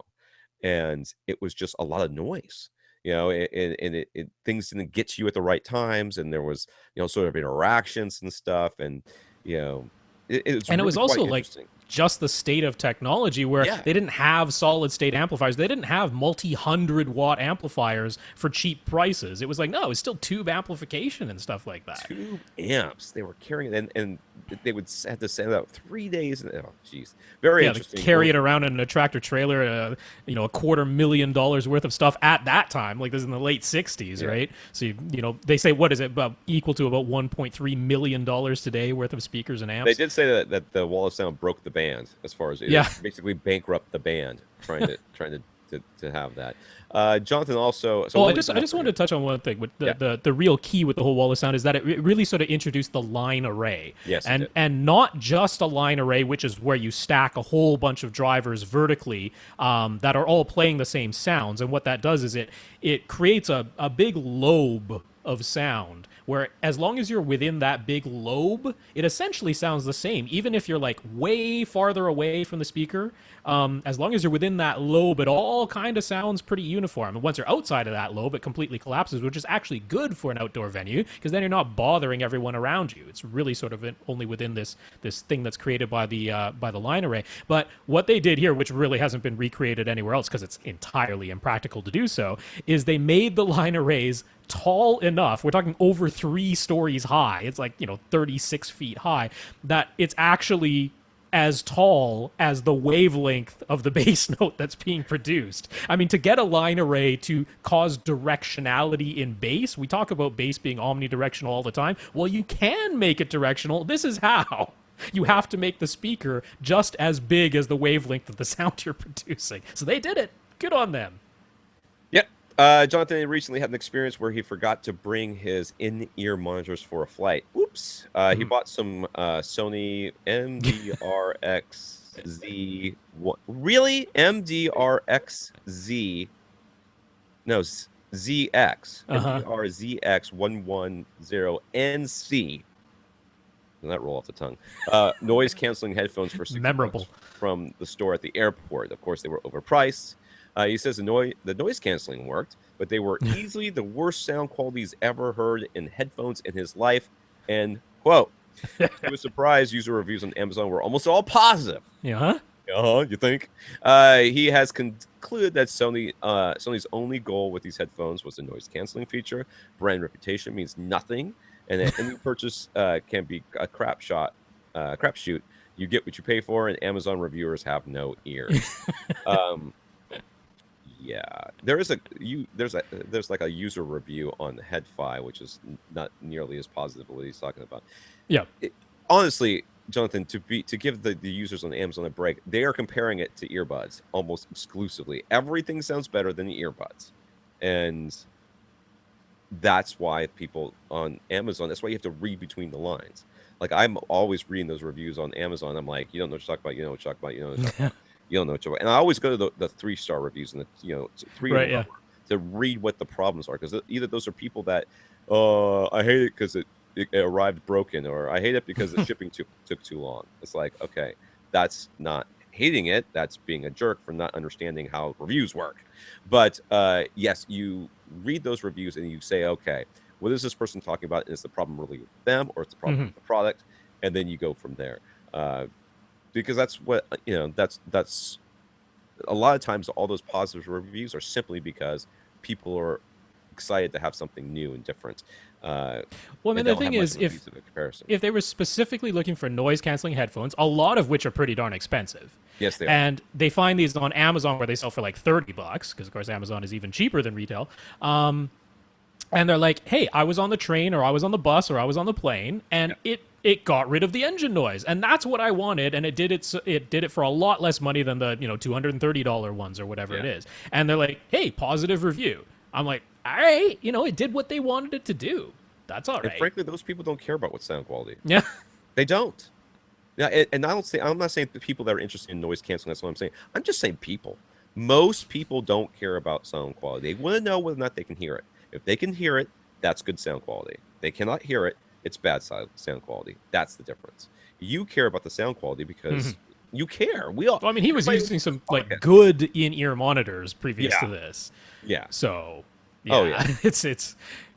and it was just a lot of noise, you know, and things didn't get to you at the right times, and there was, you know, sort of interactions and stuff, and you know, it was also like just the state of technology where they didn't have solid state amplifiers. They didn't have multi-100 watt amplifiers for cheap prices. It was like, no, it was still tube amplification and stuff like that. Tube amps. They were carrying it, and they would have to send it out 3 days. And, oh, jeez. Very interesting. Carry it around in a tractor trailer, you know, $250,000 worth of stuff at that time. Like, this is in the late 60s, right? So, you know, they say, what is it, about equal to about $1.3 million today worth of speakers and amps? They did say that the Wall of Sound broke the band, as far as it basically bankrupt the band trying to have that. Jonathan also. So I just wanted to touch on one thing. With the real key with the whole Wall of Sound is that it really sort of introduced the line array. Yes, and not just a line array, which is where you stack a whole bunch of drivers vertically that are all playing the same sounds. And what that does is it creates a big lobe of sound, where as long as you're within that big lobe, it essentially sounds the same. Even if you're like way farther away from the speaker, as long as you're within that lobe, it all kind of sounds pretty uniform. And once you're outside of that lobe, it completely collapses, which is actually good for an outdoor venue, because then you're not bothering everyone around you. It's really sort of only within this thing that's created by the line array. But what they did here, which really hasn't been recreated anywhere else because it's entirely impractical to do so, is they made the line arrays tall enough, we're talking over 3 stories high, it's like, you know, 36 feet high, that it's actually as tall as the wavelength of the bass note that's being produced. I mean, to get a line array to cause directionality in bass, we talk about bass being omnidirectional all the time. Well, you can make it directional. This is how. You have to make the speaker just as big as the wavelength of the sound you're producing. So they did it. Good on them. Yep. Jonathan recently had an experience where he forgot to bring his in-ear monitors for a flight. Oops. He bought some Sony MDRZX1. Really? MDRZX? No, ZX. MDRZX110NC. Doesn't that roll off the tongue? Noise-canceling headphones for $60 from the store at the airport. Of course, they were overpriced. He says the noise canceling worked, but they were easily the worst sound quality he's ever heard in headphones in his life. And quote, he was surprised user reviews on Amazon were almost all positive. Yeah. You think? He has concluded that Sony's only goal with these headphones was the noise canceling feature. Brand reputation means nothing, and that any purchase can be a crapshoot. You get what you pay for, and Amazon reviewers have no ears. Yeah, there's like a user review on the HeadFi, which is not nearly as positive as what he's talking about. Yeah, honestly, Jonathan, to give the users on Amazon a break, they are comparing it to earbuds almost exclusively. Everything sounds better than the earbuds, and that's why people on Amazon. That's why you have to read between the lines. Like, I'm always reading those reviews on Amazon. I'm like, you don't know what you're talking about. You know what you're talking about. You know what you're talking about. You don't know what you're. And I always go to the 3-star reviews and the three right, yeah, to read what the problems are, because either those are people that I hate it because it arrived broken, or I hate it because the shipping took too long. It's like, okay, that's not hating it. That's being a jerk for not understanding how reviews work. But yes, you read those reviews and you say, okay, what is this person talking about? Is the problem really with them, or it's the problem with the product? And then you go from there. Because that's what, that's a lot of times all those positive reviews are simply because people are excited to have something new and different. Well, I mean, the thing is, if they were specifically looking for noise canceling headphones, a lot of which are pretty darn expensive. Yes, they are. And they find these on Amazon where they sell for like $30, because of course Amazon is even cheaper than retail. And they're like, hey, I was on the train, or I was on the bus, or I was on the plane, and it got rid of the engine noise, and that's what I wanted, and it did it for a lot less money than the $230 ones or whatever it is. And they're like, hey, positive review. I'm like, all right, it did what they wanted it to do. That's all right. And frankly, those people don't care about what sound quality. Yeah, they don't. Yeah, and I'm not saying the people that are interested in noise canceling. That's what I'm saying. I'm just saying people. Most people don't care about sound quality. They want to know whether or not they can hear it. If they can hear it, that's good sound quality. They cannot hear it, it's bad sound quality. That's the difference. You care about the sound quality because you care. We all. Well, I mean, he was using some like good in-ear monitors previous to this. Yeah. So. Yeah.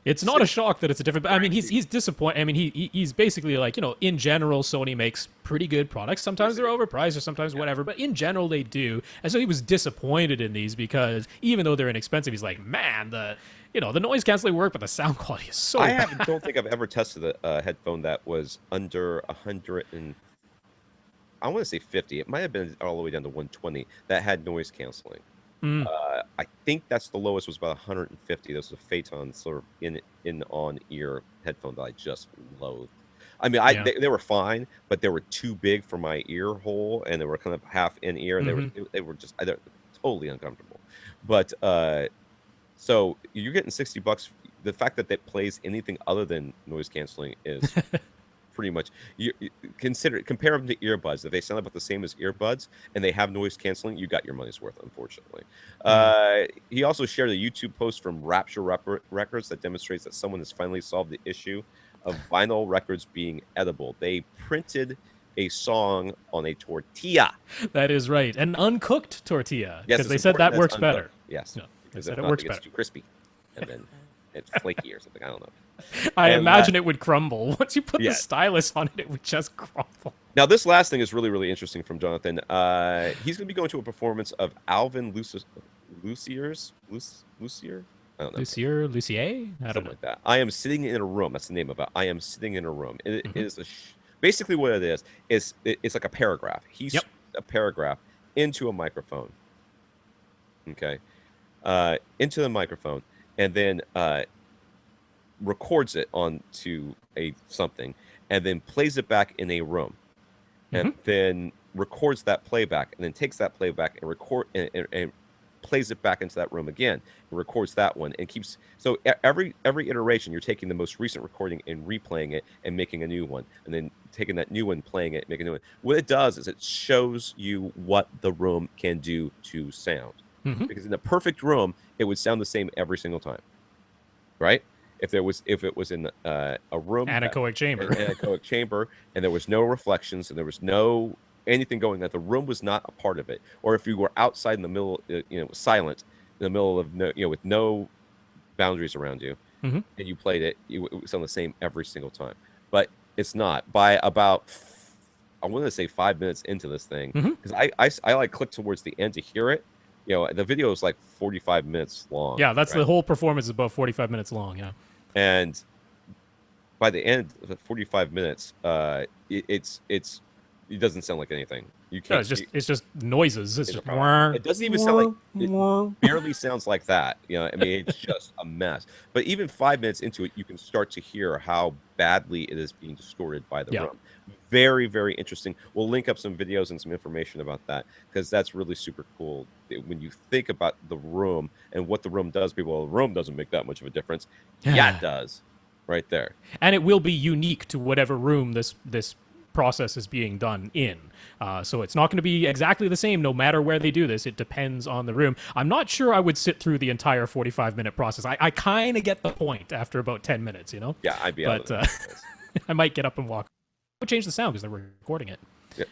It's not a shock that it's a different. I mean, he's disappointed. I mean, he's basically like, in general, Sony makes pretty good products. Sometimes they're overpriced, or sometimes whatever, but in general they do. And so he was disappointed in these because even though they're inexpensive, he's like, man, the noise canceling work, but the sound quality is so bad. I don't think I've ever tested a headphone that was under 100 and I want to say 50. It might have been all the way down to 120 that had noise canceling. I think that's the lowest was about 150. This was a Phaeton sort of in on ear headphone that I just loathed. I mean, they were fine, but they were too big for my ear hole, and they were kind of half in ear, and they were just totally uncomfortable. But so you're getting $60. The fact that that plays anything other than noise canceling is pretty much compare them to earbuds. If they sound about the same as earbuds and they have noise canceling, you got your money's worth, unfortunately. He also shared a YouTube post from Rapture Records that demonstrates that someone has finally solved the issue of vinyl records being edible. They printed a song on a tortilla. That is right, an uncooked tortilla. Yes, because they said that works better. Yes, they said it works better. It's too crispy, and then it's flaky or something. I don't know. I imagine it would crumble. Once you put the stylus on it, it would just crumble. Now, this last thing is really, really interesting from Jonathan. He's going to be going to a performance of Alvin Lucier? I don't know. Lucier? Something like that. I Am Sitting in a Room. That's the name of it. I Am Sitting in a Room. It is basically what it is it's like a paragraph. He's a paragraph into a microphone. Okay. Into the microphone. And then records it onto something, and then plays it back in a room, and then records that playback, and then takes that playback and and plays it back into that room again, and records that one, and keeps. So every iteration, you're taking the most recent recording and replaying it and making a new one, and then taking that new one, playing it, making a new one. What it does is it shows you what the room can do to sound, because in a perfect room, it would sound the same every single time, right? If it was in a room, anechoic chamber, and there was no reflections, and there was no anything going, that the room was not a part of it, or if you were outside in the middle, silent in the middle of with no boundaries around you, and you played it, it would sound the same every single time. But it's not. By about I want to say 5 minutes into this thing, Mhm. because I like click towards the end to hear it. You know, the video is like 45 minutes long. Yeah, that's right? the whole performance is about 45 minutes long. Yeah. And by the end of the 45 minutes, it doesn't sound like anything. You No, can't. it's just noises. It's just It doesn't even sound like it barely sounds like that. You know, I mean, it's just a mess. But even 5 minutes into it, you can start to hear how badly it is being distorted by the room. Very, very interesting. We'll link up some videos and some information about that, because that's really super cool. When you think about the room and what the room does, people, well, the room doesn't make that much of a difference. Yeah, it does. Right there. And it will be unique to whatever room this process is being done in. So it's not going to be exactly the same no matter where they do this. It depends on the room. I'm not sure I would sit through the entire 45-minute process. I kind of get the point after about 10 minutes, you know? Yeah, I'd be out of I might get up and walk. I would change the sound because they're recording it. Yeah.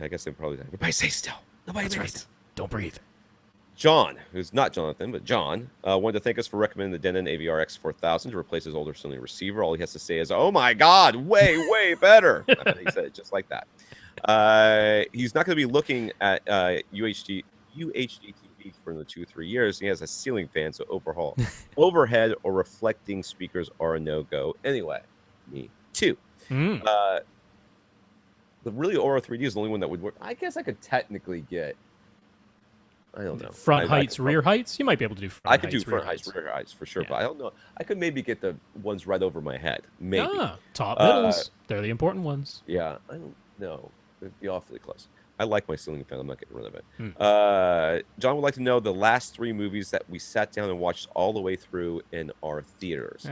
I guess they probably... Everybody stay still. Nobody breathe. Don't breathe. John, who's not Jonathan, but John, wanted to thank us for recommending the Denon AVR-X4000 to replace his older Sony receiver. All he has to say is, "Oh my God, way better." He said it just like that. He's not going to be looking at UHD TV for the 2-3 years. He has a ceiling fan, so overhead or reflecting speakers are a no-go. Anyway, me too. The really Aura 3D is the only one that would work. I guess I could technically get... I don't know. Front heights, rear heights? You might be able to do front heights. I could do front heights, rear heights for sure, but I don't know. I could maybe get the ones right over my head. Maybe. Top middles. They're the important ones. Yeah, I don't know. It'd be awfully close. I like my ceiling fan. I'm not getting rid of it. John would like to know the last 3 movies that we sat down and watched all the way through in our theaters.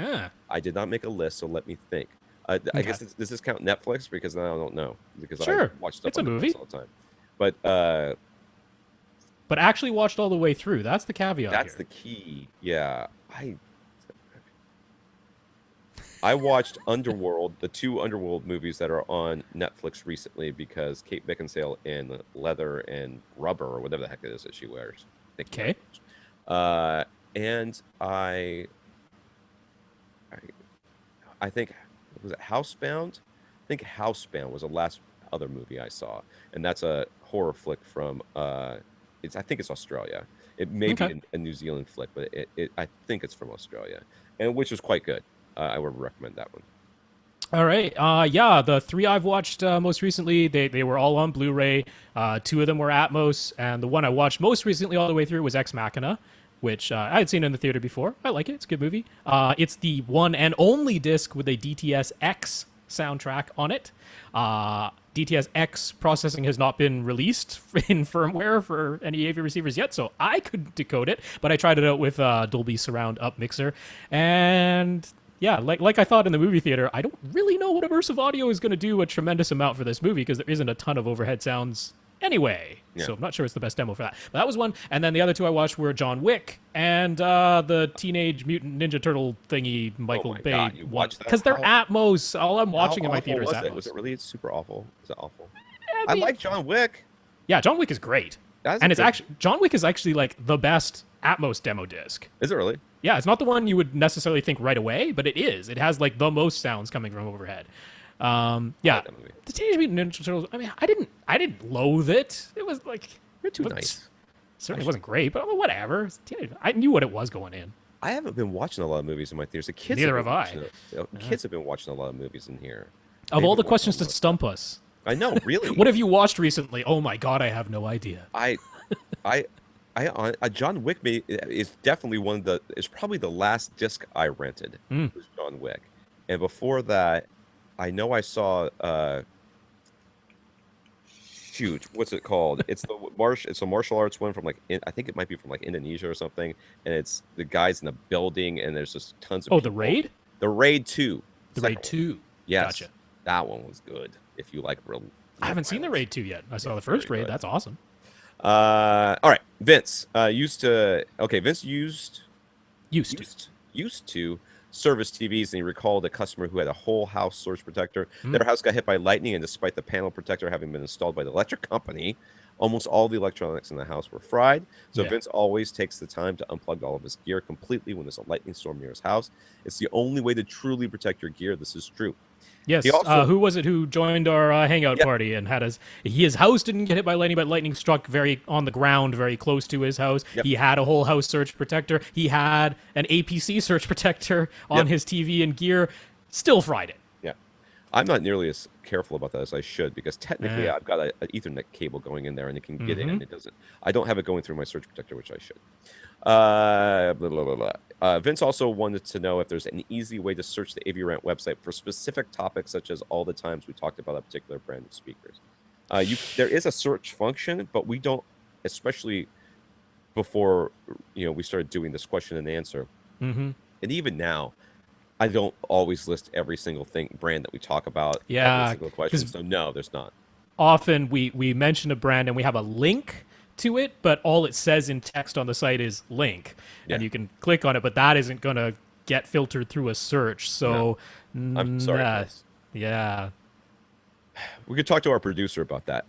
I did not make a list, so let me think. I guess does this count Netflix? Because I don't know. Because I watch stuff on Netflix all the time. But actually watched all the way through. That's the caveat. That's the key. Yeah. I watched Underworld, the 2 Underworld movies that are on Netflix recently, because Kate Beckinsale in leather and rubber, or whatever the heck it is that she wears. Okay. And I think, was it Housebound? I think Housebound was the last other movie I saw, and that's a horror flick from I think it's Australia. It may be a New Zealand flick, but I think it's from Australia, and which was quite good. I would recommend that one. All right. Yeah, the 3 I've watched most recently, they were all on Blu-ray. 2 of them were Atmos, and the one I watched most recently all the way through was Ex Machina, which I had seen in the theater before. I like it. It's a good movie. It's the one and only disc with a DTS-X soundtrack on it. DTS-X processing has not been released in firmware for any AV receivers yet, so I couldn't decode it, but I tried it out with Dolby Surround Up Mixer, and yeah, like I thought in the movie theater, I don't really know what immersive audio is going to do a tremendous amount for this movie, because there isn't a ton of overhead sounds anyway. So I'm not sure it's the best demo for that. But that was one. And then the other 2 I watched were John Wick and the Teenage Mutant Ninja Turtle thingy, Michael Bay. Because they're Atmos. All I'm watching in my theater is Atmos. Was it really super awful? Was it awful? I like John Wick. Yeah, John Wick is great. And it's actually, John Wick is actually like the best Atmos demo disc. Is it really? Yeah, it's not the one you would necessarily think right away, but it is. It has like the most sounds coming from overhead. Yeah, the Teenage Mutant Ninja Turtles. I mean, I didn't loathe it. It was like, you're too nice. Certainly wasn't great, but whatever. I knew what it was going in. I haven't been watching a lot of movies in my theaters. The kids Neither have I. Kids have been watching a lot of movies in here. Of all the questions to stump us, I know, really. What have you watched recently? Oh my God, I have no idea. John Wick is definitely it's probably the last disc I rented. Was John Wick, and before that, I know I saw shoot, what's it called? It's a martial arts one from I think it might be from like Indonesia or something, and it's the guys in the building, and there's just tons of people. The Raid? The Raid 2. The Raid 2. Yes. Gotcha. That one was good. If you like real I haven't seen the Raid 2 yet. I saw the first Raid. That's awesome. All right, Vince used to service TVs, and he recalled a customer who had a whole house surge protector. Their house got hit by lightning, and despite the panel protector having been installed by the electric company, almost all the electronics in the house were fried. So Vince always takes the time to unplug all of his gear completely when there's a lightning storm near his house. It's the only way to truly protect your gear. This is true. Yes. He also, Who was it who joined our hangout yeah, party and had his house didn't get hit by lightning, but lightning struck very on the ground, very close to his house. yep, He had a whole house surge protector. He had an APC surge protector on yep, his TV and gear. Still fried it. yeah. I'm not nearly as careful about that as I should because technically Yeah. I've got an Ethernet cable going in there and it can get in Mm-hmm. and it doesn't. I don't have it going through my surge protector, which I should. Blah, blah, blah, blah. Vince also wanted to know if there's an easy way to search the AV Rant website for specific topics, such as all the times we talked about a particular brand of speakers. There is a search function, but we don't, especially before we started doing this question and answer, Mm-hmm. and even now, I don't always list every single brand that we talk about, every Yeah, single question. because So no, there's not. often we mention a brand and we have a link to it, but all it says in text on the site is link, Yeah. and you can click on it, but that isn't gonna get filtered through a search. So, I'm sorry, Chris. yeah. We could talk to our producer about that.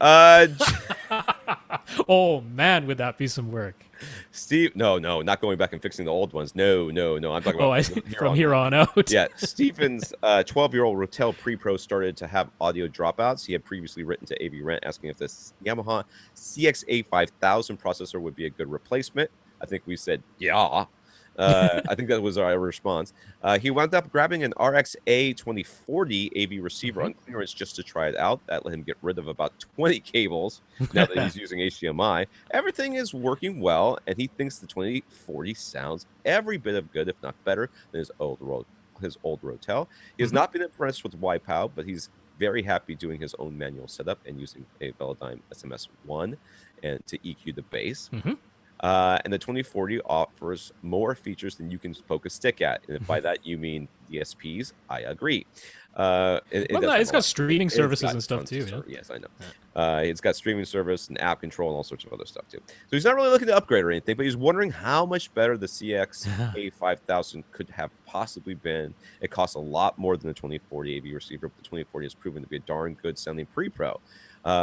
Oh man, would that be some work? Steve, no, not going back and fixing the old ones. No. I'm talking about From here on out. Yeah, Stephen's 12-year-old Rotel Pre-Pro started to have audio dropouts. He had previously written to AV Rant asking if this Yamaha CX-A5000 processor would be a good replacement. I think we said, yeah. I think that was our response. He wound up grabbing an RX-A2040 AV receiver on clearance just to try it out. That let him get rid of about 20 cables now that he's using HDMI. Everything is working well, and he thinks the 2040 sounds every bit of good, if not better, than his old Rotel. He has not been impressed with Wipeout, but he's very happy doing his own manual setup and using a Velodyne SMS-1 and to EQ the bass. And the 2040 offers more features than you can poke a stick at. And if by that you mean DSPs, I agree. It's got streaming services and stuff too. Yeah? Yes, I know. It's got streaming service and app control and all sorts of other stuff too. So he's not really looking to upgrade or anything, but he's wondering how much better the CX-A5000 could have possibly been. It costs a lot more than the 2040 AV receiver, but the 2040 has proven to be a darn good sounding pre-pro.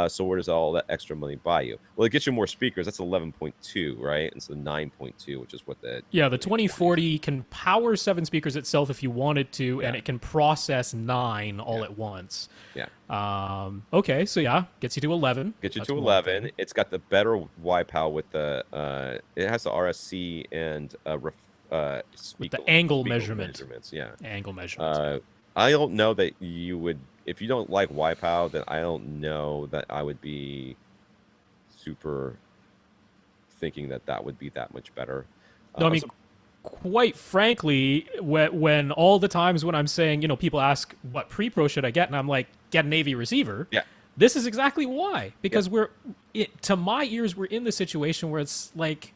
So where does all that extra money buy you? Well, it gets you more speakers. That's 11.2, right? And so 9.2, which is what the 2040 can power 7 speakers itself if you wanted to, and it can process 9 all at once. Yeah. Okay, so yeah, gets you to 11. Gets you to 11. It's got the better YPOW with the it has the RSC and with the angle measurements. Yeah, angle measurements. I don't know that you would. If you don't like Wipeout, then I don't know that I would be super thinking that would be that much better. No, I mean, quite frankly, when all the times when I'm saying, people ask what pre-pro should I get, and I'm like, get an AV receiver. Yeah. This is exactly why. Because to my ears, we're in the situation where it's like,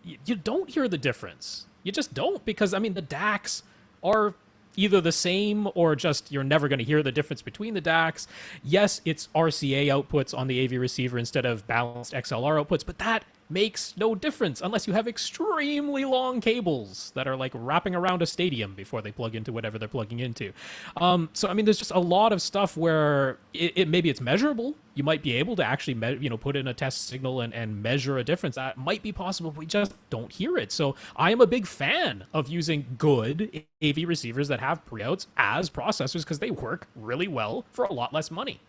you don't hear the difference. You just don't, because, I mean, the DACs are either the same or just you're never going to hear the difference between the DACs. Yes, it's RCA outputs on the AV receiver instead of balanced XLR outputs, but that makes no difference unless you have extremely long cables that are like wrapping around a stadium before they plug into whatever they're plugging into. So, I mean, there's just a lot of stuff where maybe it's measurable. You might be able to actually, put in a test signal and measure a difference. That might be possible. But we just don't hear it. So I am a big fan of using good AV receivers that have pre-outs as processors because they work really well for a lot less money.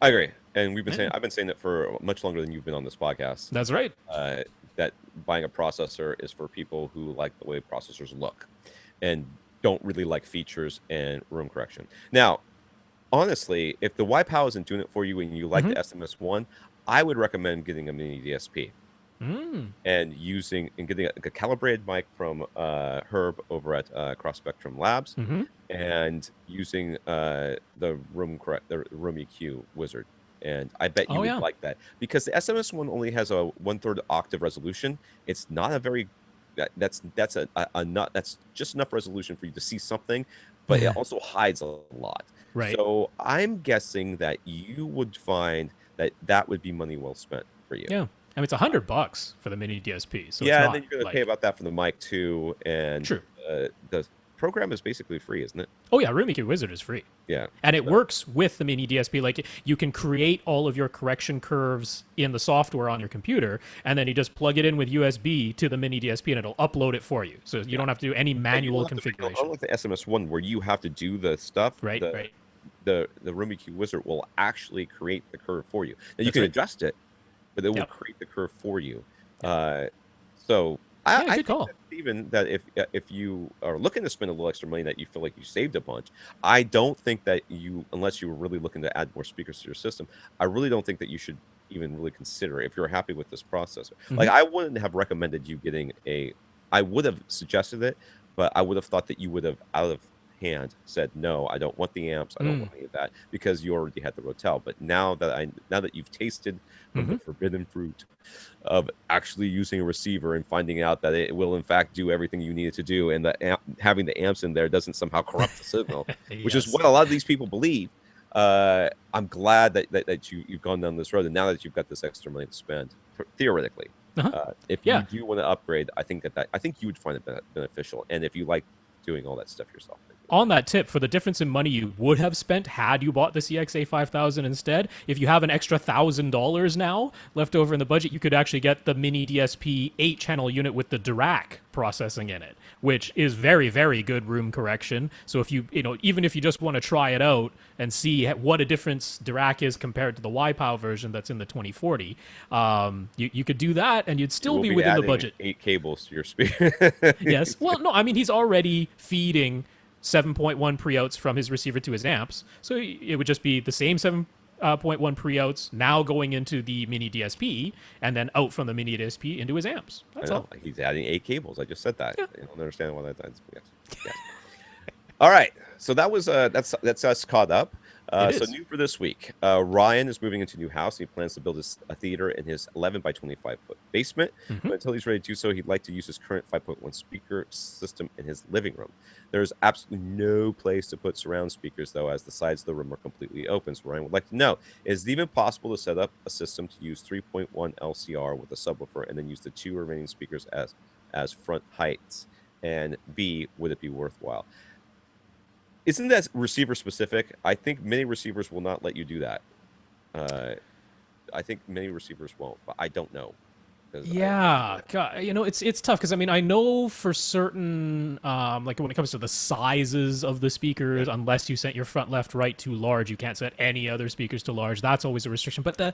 I agree, and I've been saying that for much longer than you've been on this podcast. That's right. That buying a processor is for people who like the way processors look, and don't really like features and room correction. Now, honestly, if the YPOW isn't doing it for you and you like the SMS-1, I would recommend getting a mini DSP and getting a calibrated mic from Herb over at Cross Spectrum Labs, and using the room EQ wizard. And I bet you would like that, because the SMS-1 only has a 1/3 octave resolution. It's not a very that's just enough resolution for you to see something, but it also hides a lot. Right. So I'm guessing that you would find that would be money well spent for you. Yeah. I mean, it's $100 for the mini DSP. So yeah, it's not, and then you're going to pay about that for the mic too, and True. The program is basically free, isn't it? Oh yeah, Room EQ Wizard is free. Yeah. And it works with the mini DSP. Like you can create all of your correction curves in the software on your computer, and then you just plug it in with USB to the mini DSP, and it'll upload it for you. So you don't have to do any manual configuration. Unlike the SMS one, where you have to do the stuff, right? The Room EQ Wizard will actually create the curve for you. Now you can adjust it, but it will create the curve for you. So I think that even that if you are looking to spend a little extra money that you feel like you saved a bunch, I don't think that unless you were really looking to add more speakers to your system, I really don't think that you should even really consider it if you're happy with this processor. Like I wouldn't have recommended you getting I would have suggested it, but I would have thought that you would have out of hand said no, I don't want the amps, I don't want any of that, because you already had the Rotel. But now that you've tasted from the forbidden fruit of actually using a receiver and finding out that it will in fact do everything you need it to do, and that having the amps in there doesn't somehow corrupt the signal, which is what a lot of these people believe. I'm glad that you've gone down this road, and now that you've got this extra money to spend, theoretically, if you do want to upgrade, I think you would find it beneficial, and if you like doing all that stuff yourself. On that tip, for the difference in money you would have spent had you bought the CX-A5000 instead, if you have an extra $1,000 now left over in the budget, you could actually get the mini DSP 8-channel unit with the Dirac processing in it, which is very, very good room correction. So if even if you just want to try it out and see what a difference Dirac is compared to the YPOW version that's in the 2040, you could do that and you'd still be within the budget. 8 cables to your speaker. Yes. Well, no, I mean, he's already feeding 7.1 pre-outs from his receiver to his amps. So it would just be the same 7.1 pre-outs now going into the mini DSP and then out from the mini DSP into his amps. That's all. He's adding 8 cables. I just said that. Yeah. I don't understand why that's. Yes. All right. So that was that's us caught up. So new for this week, Ryan is moving into a new house. He plans to build a theater in his 11 by 25 foot basement. But until he's ready to do so, he'd like to use his current 5.1 speaker system in his living room. There's absolutely no place to put surround speakers, though, as the sides of the room are completely open. So Ryan would like to know, is it even possible to set up a system to use 3.1 LCR with a subwoofer and then use the 2 remaining speakers as front heights? And B, would it be worthwhile? Isn't that receiver specific? I think many receivers will not let you do that. I think many receivers won't, but I don't know. Yeah, God, it's tough because I mean I know for certain like when it comes to the sizes of the speakers, unless you set your front left right to large, you can't set any other speakers to large. That's always a restriction. But I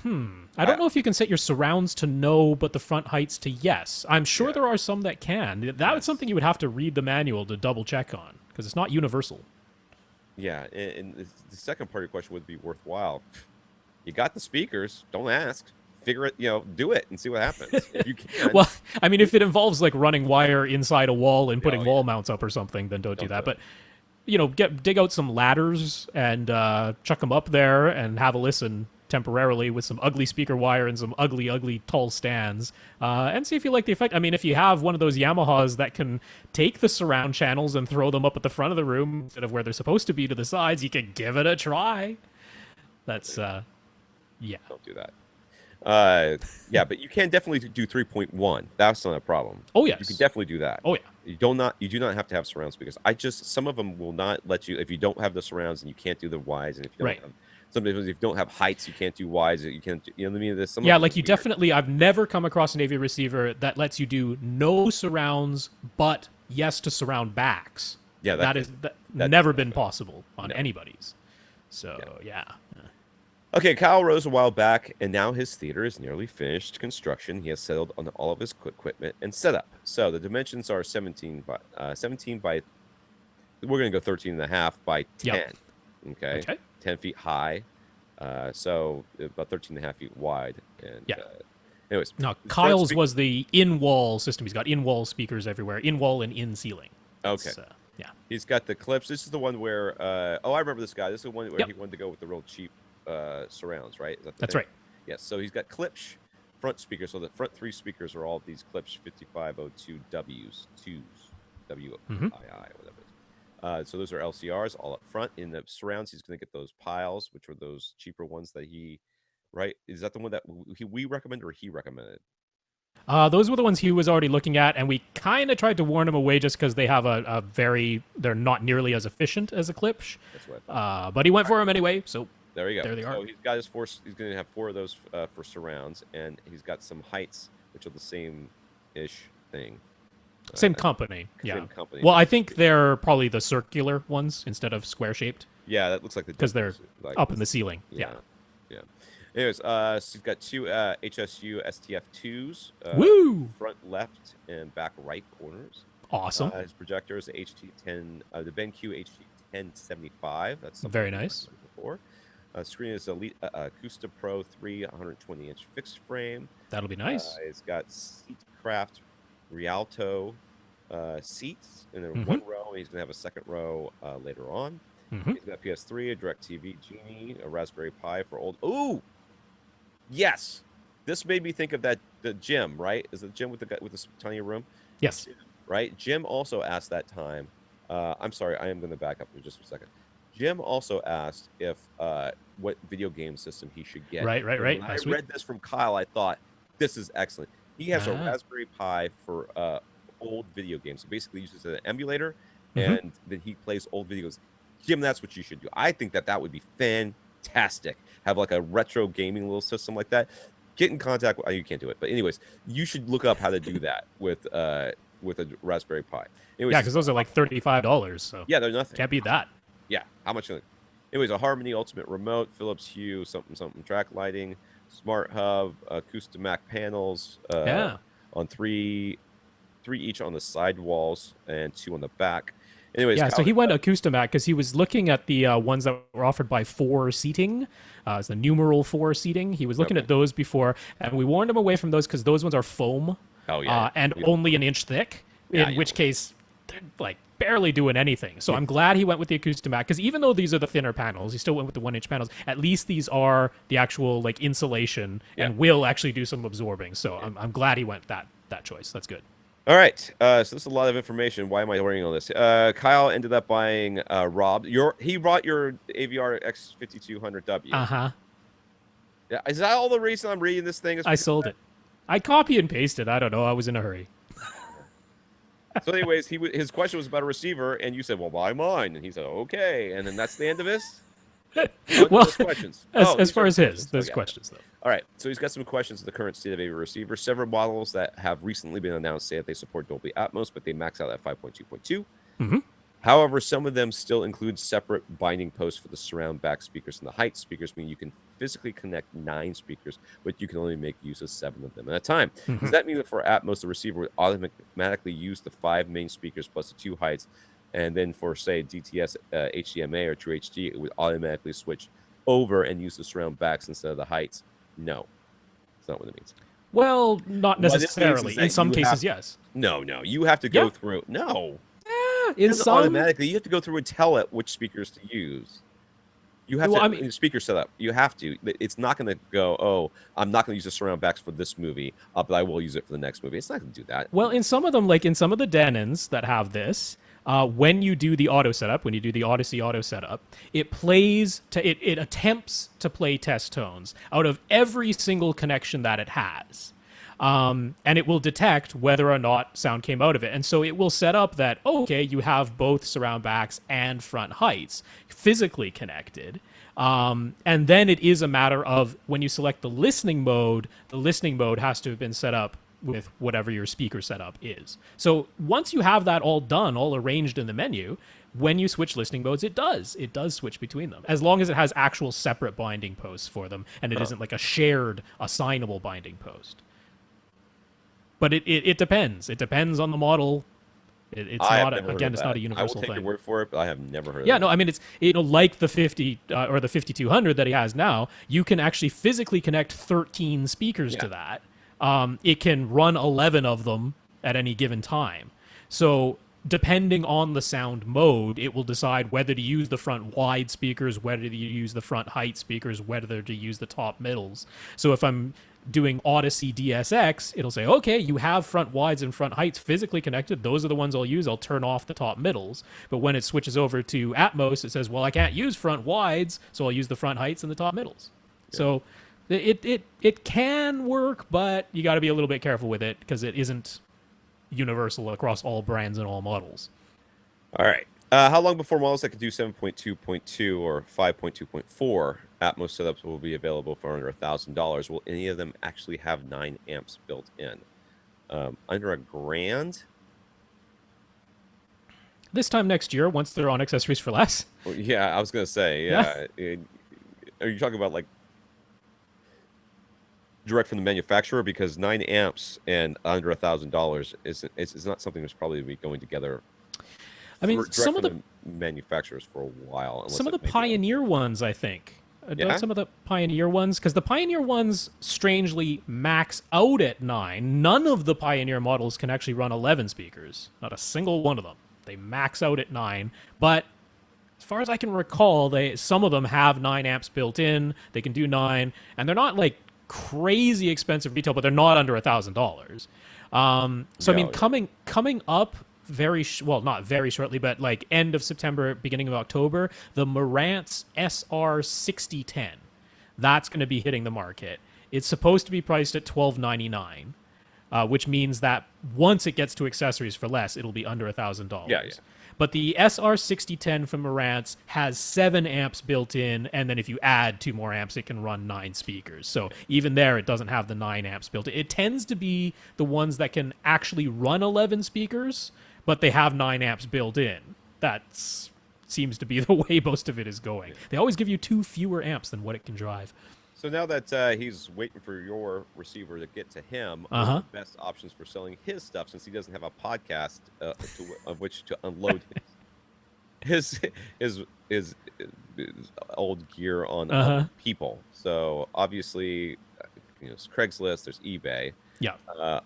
don't know if you can set your surrounds to no, but the front heights to yes. I'm sure there are some that can. That's something you would have to read the manual to double check on because it's not universal. Yeah, and the second part of your question would be worthwhile. You got the speakers, don't ask. Figure it, do it and see what happens. If you can. Well, I mean, if it involves like running wire inside a wall and putting wall mounts up or something, then don't do that. But dig out some ladders and chuck them up there and have a listen temporarily with some ugly speaker wire and some ugly tall stands and see if you like the effect. I mean, if you have one of those Yamahas that can take the surround channels and throw them up at the front of the room instead of where they're supposed to be to the sides, you can give it a try. That's don't do that. But you can definitely do 3.1. That's not a problem. Oh yes, you can definitely do that. Oh yeah, you do not have to have surround speakers. Some of them will not let you if you don't have the surrounds and you can't do the wides, and if you don't have sometimes if you don't have heights, you can't do wides. You can't. You know what I mean? There's some. Yeah, like you definitely. I've never come across an AV receiver that lets you do no surrounds, but yes to surround backs. Yeah, that's never been possible on anybody's. So yeah. Okay, Kyle rose a while back, and now his theater is nearly finished construction. He has settled on all of his equipment and setup. So the dimensions are 17 by. We're going to go 13.5 by 10. Yep. Okay. 10 feet high. So about 13.5 feet wide. And anyways. Now, Kyle's was the in-wall system. He's got in-wall speakers everywhere, in-wall and in-ceiling. Okay. He's got the clips. This is the one where, I remember this guy. This is the one where he wanted to go with the real cheap surrounds, right? That's right. Yes. So he's got Klipsch front speakers. So the front 3 speakers are all these Klipsch 5502Ws, 2s, WII, whatever it is. So those are LCRs all up front. In the surrounds, he's going to get those piles, which are those cheaper ones that he, right? Is that the one that we recommended or he recommended? Those were the ones he was already looking at, and we kind of tried to warn him away just because they have they're not nearly as efficient as a Klipsch. That's what. But he went for them anyway, so there you go. There they are. So he's got his four. He's going to have 4 of those for surrounds, and he's got some heights, which are the same-ish thing. Same company. Yeah. Same company. Well, I think they're probably the circular ones instead of square-shaped. Yeah, that looks like because they're like up in the ceiling. Yeah. Anyways, so he's got 2 HSU STF2s. Woo! Front left and back right corners. Awesome. His projector is the HT10, the BenQ HT1075. That's very nice. Before. Screen is Elite Acoustic Pro 3 120-inch fixed frame. That'll be nice. It's got Seatcraft Rialto seats, and then 1 row, and he's going to have a 2nd row later on. He's got PS3, a DirectTV Genie, a Raspberry Pi for old. Ooh, yes, this made me think of the gym. Right, is the gym with the tiny room? Yes. Right. Jim also asked that time. I'm sorry, I am going to back up for just a second. Jim also asked if what video game system he should get. Right. When I read this from Kyle, I thought this is excellent. He has a Raspberry Pi for old video games. So basically, uses an emulator, and then he plays old videos. Jim, that's what you should do. I think that would be fantastic. Have like a retro gaming little system like that. Get in contact with. You can't do it, but anyways, you should look up how to do that with a Raspberry Pi. Anyways, yeah, because those are like $35. So yeah, they're nothing. Can't beat that. Yeah, how much? Anyways, a Harmony Ultimate Remote, Philips Hue, something track lighting, Smart Hub, Acoustic Mac panels. On 3 each on the side walls and 2 on the back. Anyways, yeah, so he went Acoustimac because he was looking at the ones that were offered by 4 seating. It's the numeral 4 seating. He was looking at those before, and we warned him away from those because those ones are foam and only an inch thick, in which case they're like barely doing anything. So I'm glad he went with the Acoustimac because even though these are the thinner panels, he still went with the 1-inch panels. At least these are the actual like insulation and will actually do some absorbing. So I'm glad he went that choice. That's good. All right, so this is a lot of information. Why am I worrying all this? Kyle ended up buying Rob. He brought your AVR-X5200W. Yeah, is that all the reason I'm reading this thing? I sold it. I copy and pasted. I don't know. I was in a hurry. So, anyways, his question was about a receiver, and you said, "Well, buy mine," and he said, "Okay," and then that's the end of this. Well, questions. As far as there's questions though. All right, so he's got some questions of the current state of AV receiver. Several models that have recently been announced say that they support Dolby Atmos, but they max out at 5.2.2. However, some of them still include separate binding posts for the surround back speakers and the height speakers, meaning you can physically connect 9 speakers, but you can only make use of 7 of them at a time. Does that mean that for Atmos, the receiver would automatically use the 5 main speakers plus the 2 heights, and then for, say, DTS, HDMI, or True HD, it would automatically switch over and use the surround backs instead of the heights? No, that's not what it means. Well, not necessarily. In some cases, yes. No, you have to go through. No. In some automatically, you have to go through and tell it which speakers to use. You have to in the speaker setup. You have to. It's not going to go, "Oh, I'm not going to use the surround backs for this movie, but I will use it for the next movie." It's not going to do that. Well, in some of them, like in some of the Denons that have this, when you do the auto setup, when you do the Odyssey auto setup, it attempts to play test tones out of every single connection that it has. And it will detect whether or not sound came out of it. And so it will set up that, okay, you have both surround backs and front heights physically connected. And then it is a matter of when you select the listening mode has to have been set up with whatever your speaker setup is. So once you have that all done, all arranged in the menu, when you switch listening modes, it does switch between them, as long as it has actual separate binding posts for them, and it isn't like a shared assignable binding post. But it depends. It depends on the model. It's not it's not a universal thing. I will take your word for it, but I have never heard of it. Yeah, no, I mean, it's like the 50 or the 5200 that he has now. You can actually physically connect 13 speakers to that. It can run 11 of them at any given time. So depending on the sound mode, it will decide whether to use the front wide speakers, whether to use the front height speakers, whether to use the top middles. So if I'm doing Odyssey DSX, it'll say, okay, you have front wides and front heights physically connected. Those are the ones I'll use. I'll turn off the top middles. But when it switches over to Atmos, it says, well, I can't use front wides, so I'll use the front heights and the top middles. Yeah. So It can work, but you got to be a little bit careful with it because it isn't universal across all brands and all models. All right. How long before models that can do 7.2.2 or 5.2.4 Atmos setups will be available for under $1,000? Will any of them actually have 9 amps built in? Under $1,000? This time next year, once they're on accessories for less. Well, yeah, I was gonna say, yeah. Are you talking about like direct from the manufacturer? Because 9 amps and under $1,000 is not something that's probably be going together. I mean, some of the manufacturers for a while. Some of the Pioneer ones, I think. Yeah? Some of the Pioneer ones, because the Pioneer ones strangely max out at 9. None of the Pioneer models can actually run 11 speakers. Not a single one of them. They max out at 9. But as far as I can recall, some of them have 9 amps built in. They can do 9, and they're not like crazy expensive retail, but they're not under $1,000. So I mean, coming up not very shortly, but like end of September, beginning of October, the Marantz SR6010, that's going to be hitting the market. It's supposed to be priced at $1,299, which means that once it gets to accessories for less, it'll be under $1,000. Yeah. But the SR6010 from Marantz has 7 amps built in, and then if you add 2 more amps, it can run 9 speakers. So even there, it doesn't have the 9 amps built in. It tends to be the ones that can actually run 11 speakers, but they have 9 amps built in. That seems to be the way most of it is going. They always give you 2 fewer amps than what it can drive. So now that he's waiting for your receiver to get to him, what are the best options for selling his stuff, since he doesn't have a podcast of which to unload his old gear on other people? So obviously, it's Craigslist, there's eBay. Yeah.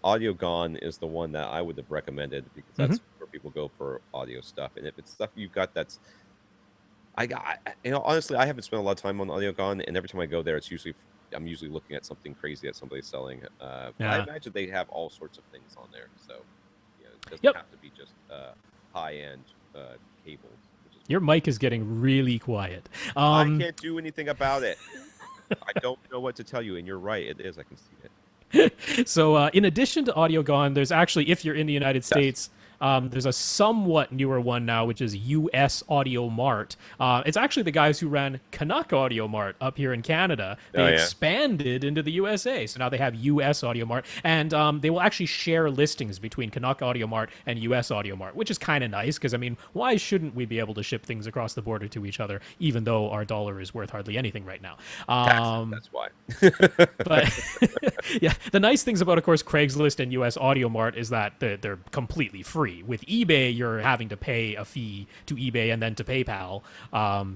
AudioGone is the one that I would have recommended, because that's where people go for audio stuff. And if it's stuff you've got that's, honestly, I haven't spent a lot of time on AudioGone, and every time I go there, I'm usually looking at something crazy that somebody's selling. But I imagine they have all sorts of things on there, so it doesn't have to be just high-end cables. Your mic is getting really quiet. I can't do anything about it. I don't know what to tell you, and you're right. It is. I can see it. So in addition to AudioGone, there's actually, if you're in the United States, there's a somewhat newer one now, which is US Audio Mart. It's actually the guys who ran Canuck Audio Mart up here in Canada. They expanded into the USA, so now they have US Audio Mart, and they will actually share listings between Canuck Audio Mart and US Audio Mart, which is kind of nice, because I mean, why shouldn't we be able to ship things across the border to each other, even though our dollar is worth hardly anything right now? That's why. But yeah, the nice things about, of course, Craigslist and US Audio Mart is that they're completely free. With eBay, you're having to pay a fee to eBay and then to PayPal.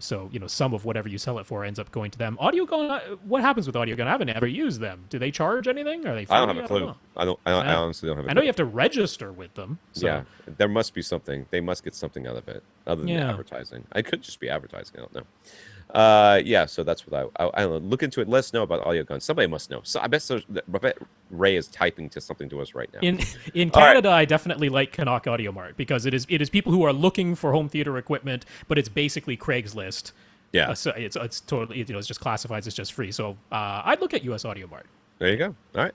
So, some of whatever you sell it for ends up going to them. AudioGone, what happens with AudioGone? I haven't ever used them. Do they charge anything? Are they free? I don't have a clue. I honestly don't have a clue. I know you have to register with them. So. Yeah, there must be something. They must get something out of it, other than advertising. I could just be advertising. I don't know. So that's what I don't know. Look into it. Let us know about AudioGone. Somebody must know. So I bet Ray is typing to something to us right now. In Canada, I definitely like Canuck Audio Mart, because it is people who are looking for home theater equipment, but it's basically Craigslist. Yeah. So it's totally, it's just classifieds. It's just free. So I'd look at US Audio Mart. There you go. All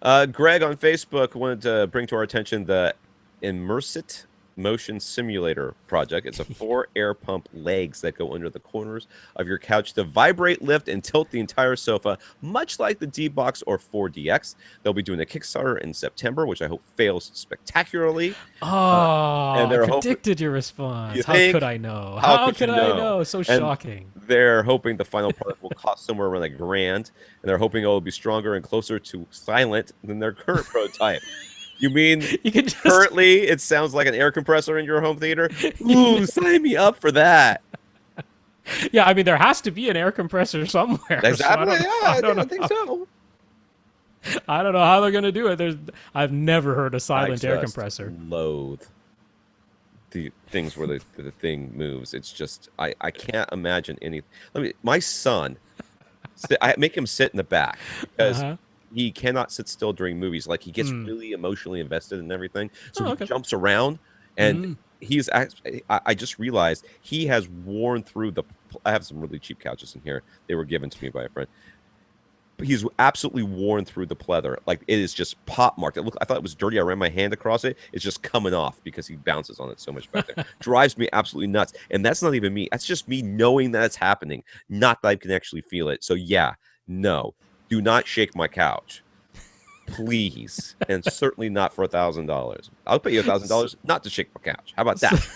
right. Greg on Facebook wanted to bring to our attention the Immersit motion simulator project. It's a 4 air pump legs that go under the corners of your couch to vibrate, lift, and tilt the entire sofa, much like the D-Box or 4DX. They'll be doing a Kickstarter in September, which I hope fails spectacularly. And they're predicted your response. How could I know? How could I know? So shocking. They're hoping the final product will cost somewhere around $1,000, and they're hoping it will be stronger and closer to silent than their current prototype. You mean currently it sounds like an air compressor in your home theater? Ooh, sign me up for that. Yeah, I mean, there has to be an air compressor somewhere. Exactly. So I think so. I don't know how they're going to do it. I've never heard a silent air compressor. Loathe the things where the thing moves. It's just, I can't imagine any. My son, I make him sit in the back because he cannot sit still during movies. Like, he gets really emotionally invested in everything. So he jumps around, and he's actually, I just realized he has worn through I have some really cheap couches in here. They were given to me by a friend. he's absolutely worn through the pleather. Like it is just pop marked. I thought it was dirty. I ran my hand across it. It's just coming off because he bounces on it so much back there. Drives me absolutely nuts. And that's not even me. That's just me knowing that it's happening, not that I can actually feel it. So yeah, no, do not shake my couch, please, and certainly not for $1,000. I'll pay you $1,000 not to shake my couch. How about that?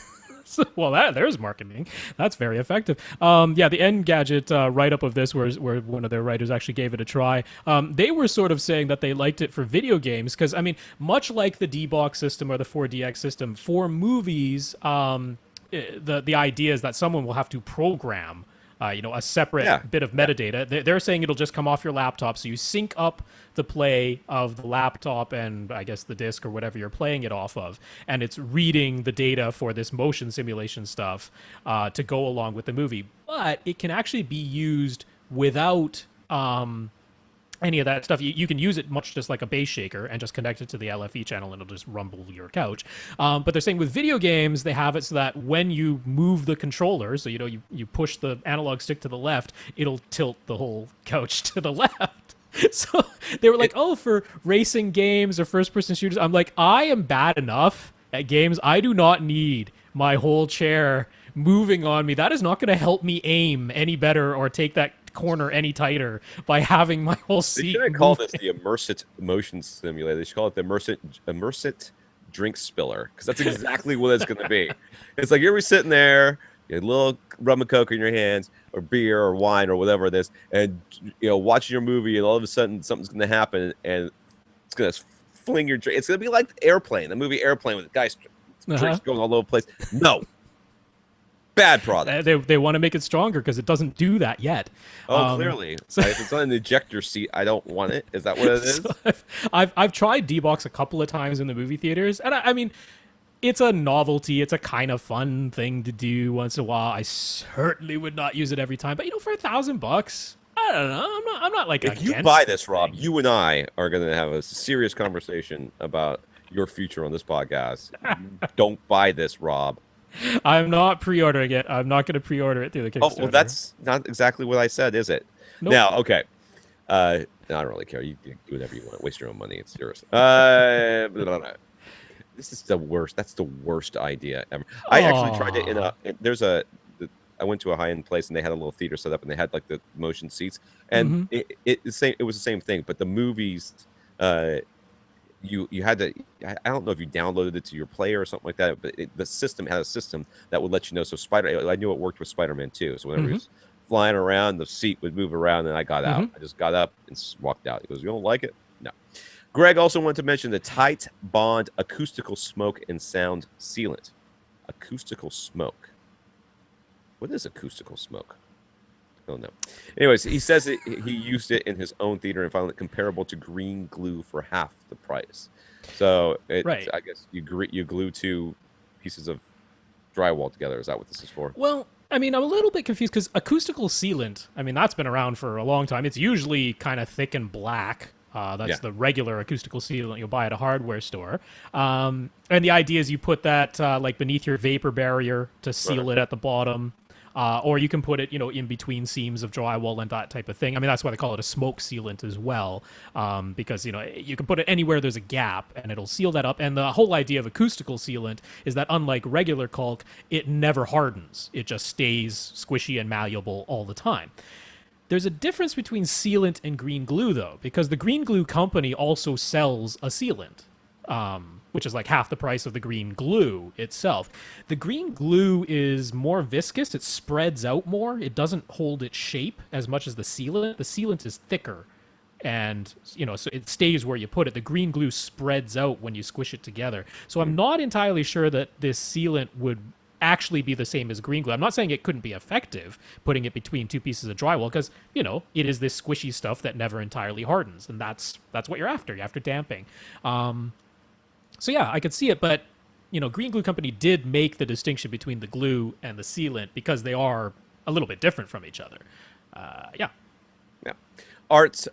Well, there's marketing. That's very effective. Yeah, the Engadget write-up of this, where one of their writers actually gave it a try. They were sort of saying that they liked it for video games because, I mean, much like the D-Box system or the 4DX system, for movies, the idea is that someone will have to program a separate bit of metadata. They're saying it'll just come off your laptop, so you sync up the play of the laptop and I guess the disc or whatever you're playing it off of, and it's reading the data for this motion simulation stuff to go along with the movie. But it can actually be used without any of that stuff. You can use it much just like a bass shaker and just connect it to the LFE channel and it'll just rumble your couch. But they're saying with video games, they have it so that when you move the controller, so you push the analog stick to the left, it'll tilt the whole couch to the left. So they were like, for racing games or first-person shooters, I'm like, I am bad enough at games. I do not need my whole chair moving on me. That is not going to help me aim any better or take that corner any tighter by having my whole seat. They shouldn't call this the Immersit motion simulator. They should call it the Immersit drink spiller, because that's exactly what it's going to be. It's like you're sitting there, you have a little rum and coke in your hands, or beer or wine or whatever it is, and watching your movie, and all of a sudden something's going to happen, and it's going to fling your drink. It's going to be like Airplane, the movie Airplane, with the guys drinks going all over the place. No. Bad product. They want to make it stronger because it doesn't do that yet. Clearly. So if it's on an ejector seat, I don't want it. Is that what it is? So I've tried D-Box a couple of times in the movie theaters, and I mean, it's a novelty. It's a kind of fun thing to do once in a while. I certainly would not use it every time, but for $1,000, I don't know. I'm not like if you buy this, Rob, you and I are going to have a serious conversation about your future on this podcast. Don't buy this, Rob. I'm not pre-ordering it. I'm not going to pre-order it through the Kickstarter. Oh, well, that's not exactly what I said, is it? Nope. Now, okay. I don't really care. You can do whatever you want. Waste your own money. It's yours. This is the worst. That's the worst idea ever. I actually tried it I went to a high-end place, and they had a little theater set up, and they had like the motion seats, and it was the same thing. But the movies, you had to, I don't know if you downloaded it to your player or something like that, but the system had a system that would let you know. So I knew it worked with Spider-Man too. So whenever he was flying around, the seat would move around, and I got out. I just got up and walked out. He goes, "You don't like it?" No. Greg also wanted to mention the Tight Bond acoustical smoke and sound sealant. Acoustical smoke. What is acoustical smoke? Oh, no. Anyways, he says he used it in his own theater and found it comparable to green glue for half the price. So I guess you glue two pieces of drywall together. Is that what this is for? Well, I mean, I'm a little bit confused because acoustical sealant, I mean, that's been around for a long time. It's usually kind of thick and black. That's the regular acoustical sealant you'll buy at a hardware store. And the idea is you put that like beneath your vapor barrier to seal it at the bottom. Or you can put it, in between seams of drywall and that type of thing. I mean, that's why they call it a smoke sealant as well, because, you can put it anywhere there's a gap and it'll seal that up. And the whole idea of acoustical sealant is that unlike regular caulk, it never hardens. It just stays squishy and malleable all the time. There's a difference between sealant and green glue, though, because the green glue company also sells a sealant. Which is like half the price of the green glue itself. The green glue is more viscous. It spreads out more. It doesn't hold its shape as much as the sealant. The sealant is thicker, and so it stays where you put it. The green glue spreads out when you squish it together. So I'm not entirely sure that this sealant would actually be the same as green glue. I'm not saying it couldn't be effective putting it between two pieces of drywall, because it is this squishy stuff that never entirely hardens, and that's what you're after. You're after damping. So yeah, I could see it, but Green Glue Company did make the distinction between the glue and the sealant because they are a little bit different from each other. Yeah. Art's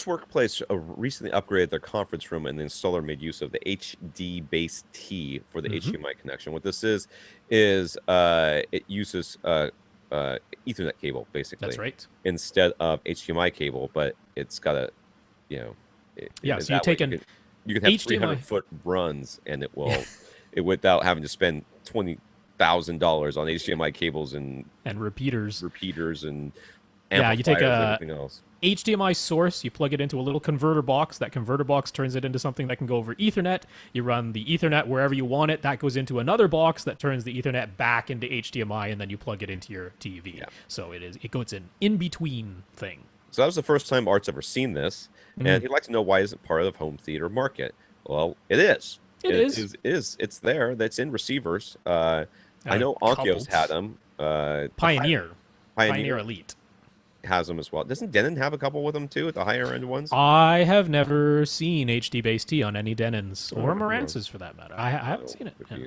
Workplace recently upgraded their conference room, and the installer made use of the HDbaseT for the HDMI connection. What this is it uses Ethernet cable, basically. That's right. Instead of HDMI cable, but it's got a, yeah. So you take an you can have HDMI 300-foot runs, and it will, without having to spend $20,000 on HDMI cables and repeaters and yeah, you take and everything else. HDMI source, you plug it into a little converter box. That converter box turns it into something that can go over Ethernet. You run the Ethernet wherever you want it. That goes into another box that turns the Ethernet back into HDMI, and then you plug it into your TV. Yeah. So it goes an in-between thing. So that was the first time Art's ever seen this, and he'd like to know why isn't part of the home theater market. Well, it is. It is. It's there. That's in receivers. I know Onkyo's had them. Pioneer Elite has them as well. Doesn't Denon have a couple with them too at the higher end ones? I have never seen HDbaseT on any Denons or Marantz's for that matter. I haven't seen it. Yeah.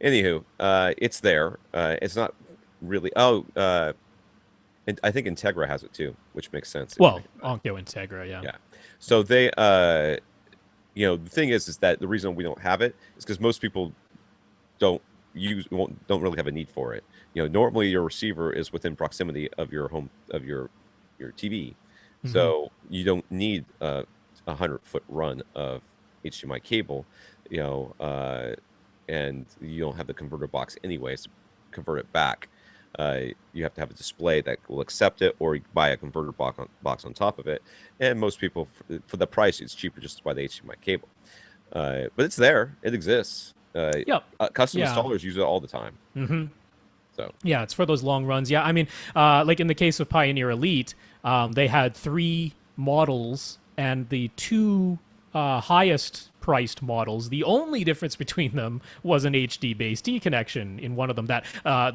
Anywho, it's there. It's not really. And I think Integra has it too, which makes sense. Well, Onkyo Integra, yeah. Yeah. So they, the thing is that the reason we don't have it is because most people don't really have a need for it. Normally your receiver is within proximity of your home your TV, so you don't need a 100-foot run of HDMI cable, and you don't have the converter box anyways to convert it back. You have to have a display that will accept it, or you buy a converter box on top of it. And most people, for the price, it's cheaper just to buy the HDMI cable. But it's there; it exists. Custom installers use it all the time. So yeah, it's for those long runs. Yeah, I mean, like in the case of Pioneer Elite, they had 3 models, and the 2 highest priced models, the only difference between them was an HDbaseT connection in one of them that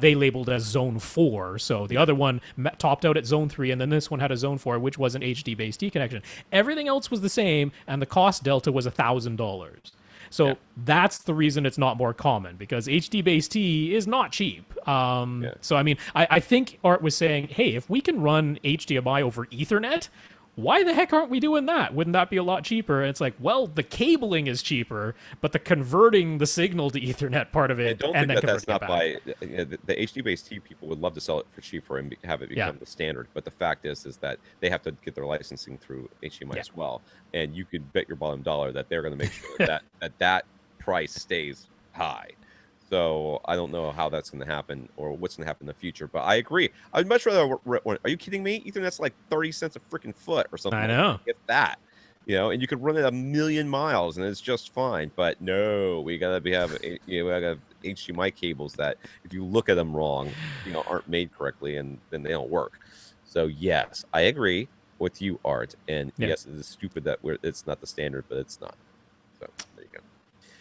they labeled as Zone 4. So the other one topped out at Zone 3, and then this one had a Zone 4, which was an HDbaseT connection. Everything else was the same, and the cost delta was $1,000. So that's the reason it's not more common, because HDbaseT is not cheap. So, I mean, I think Art was saying, hey, if we can run HDMI over Ethernet, why the heck aren't we doing that? Wouldn't that be a lot cheaper? And it's like, well, the cabling is cheaper, but the converting the signal to Ethernet part of it, and then that's not by the HDbaseT people would love to sell it for cheaper and have it become the standard. But the fact is that they have to get their licensing through HDMI as well, and you could bet your bottom dollar that they're going to make sure that price stays high. So I don't know how that's going to happen or what's going to happen in the future. But I agree. I'd much rather. Are you kidding me? Ethernet's like 30 cents a freaking foot or something. I know. If that, and you could run it 1,000,000 miles and it's just fine. But no, we gotta have HDMI cables that, if you look at them wrong, aren't made correctly, and then they don't work. So yes, I agree with you, Art. And yes, it is stupid that it's not the standard, but it's not. So there you go.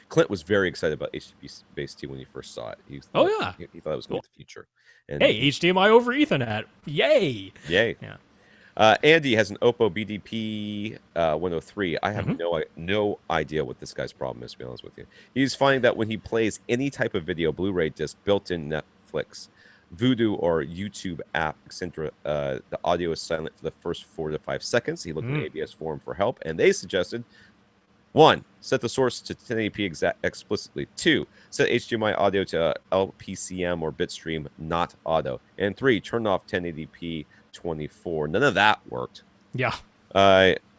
Clint was very excited about HDbaseT when he first saw it. He thought it was going to the future. And hey, HDMI over Ethernet. Yay. Yay. Yeah. Andy has an Oppo BDP 103. I have no idea what this guy's problem is, to be honest with you. He's finding that when he plays any type of video, Blu-ray disc, built-in Netflix, Vudu, or YouTube app, etc., the audio is silent for the first 4 to 5 seconds. He looked at ABS forum for help, and they suggested 1. Set the source to 1080p explicitly. 2. Set HDMI audio to LPCM or bitstream, not auto. And 3. Turn off 1080p 24. None of that worked. Yeah.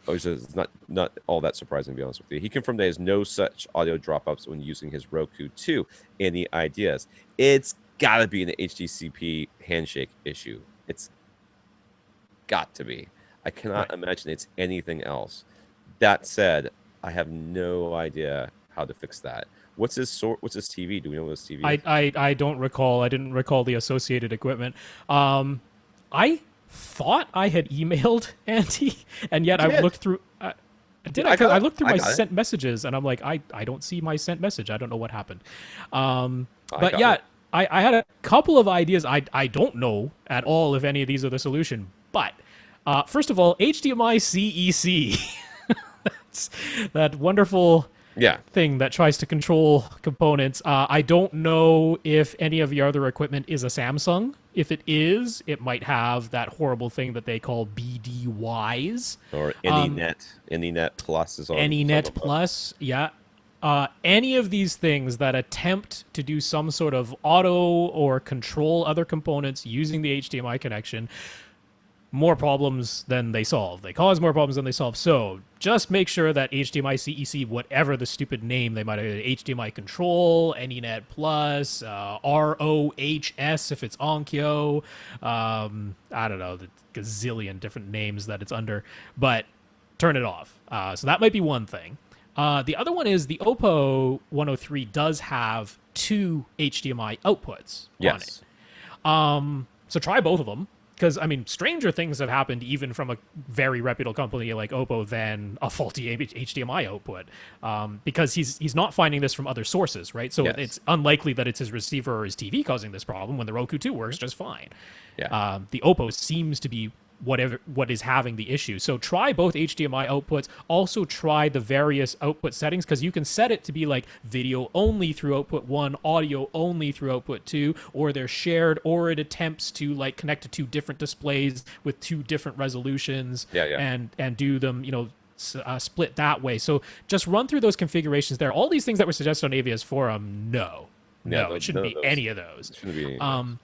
Which is not all that surprising, to be honest with you. He confirmed there is no such audio drop-ups when using his Roku 2. Any ideas? It's got to be an HDCP handshake issue. It's got to be. I cannot imagine it's anything else. That said, I have no idea how to fix that. What's his TV? Do we know what his TV is? I don't recall. I didn't recall the associated equipment. I thought I had emailed Andy, and yet I looked through. I looked through my sent messages, and I'm like, I don't see my sent message. I don't know what happened. But yeah, I had a couple of ideas. I don't know at all if any of these are the solution. But first of all, HDMI CEC. That's that wonderful thing that tries to control components. I don't know if any of your other equipment is a Samsung. If it is, it might have that horrible thing that they call BDYs. Or AnyNet Plus is on. AnyNet Plus, yeah. Any of these things that attempt to do some sort of auto or control other components using the HDMI connection, more problems than they solve. They cause more problems than they solve. So just make sure that HDMI CEC, whatever the stupid name they might have, HDMI Control, AnyNet Plus, ROHS if it's Onkyo, I don't know, the gazillion different names that it's under, but turn it off. So that might be one thing. The other one is the Oppo 103 does have 2 HDMI outputs on it. So try both of them. Because, I mean, stranger things have happened even from a very reputable company like Oppo than a faulty HDMI output. Because he's not finding this from other sources, right? So it's unlikely that it's his receiver or his TV causing this problem when the Roku 2 works just fine. The Oppo seems to be what is having the issue. So try both HDMI outputs. Also try the various output settings, because you can set it to be like video only through output 1, audio only through output 2, or they're shared, or it attempts to like connect to 2 different displays with 2 different resolutions and do them, you know, split that way. So just run through those configurations there. All these things that were suggested on AVS forum, no, it shouldn't be any of those. It shouldn't be none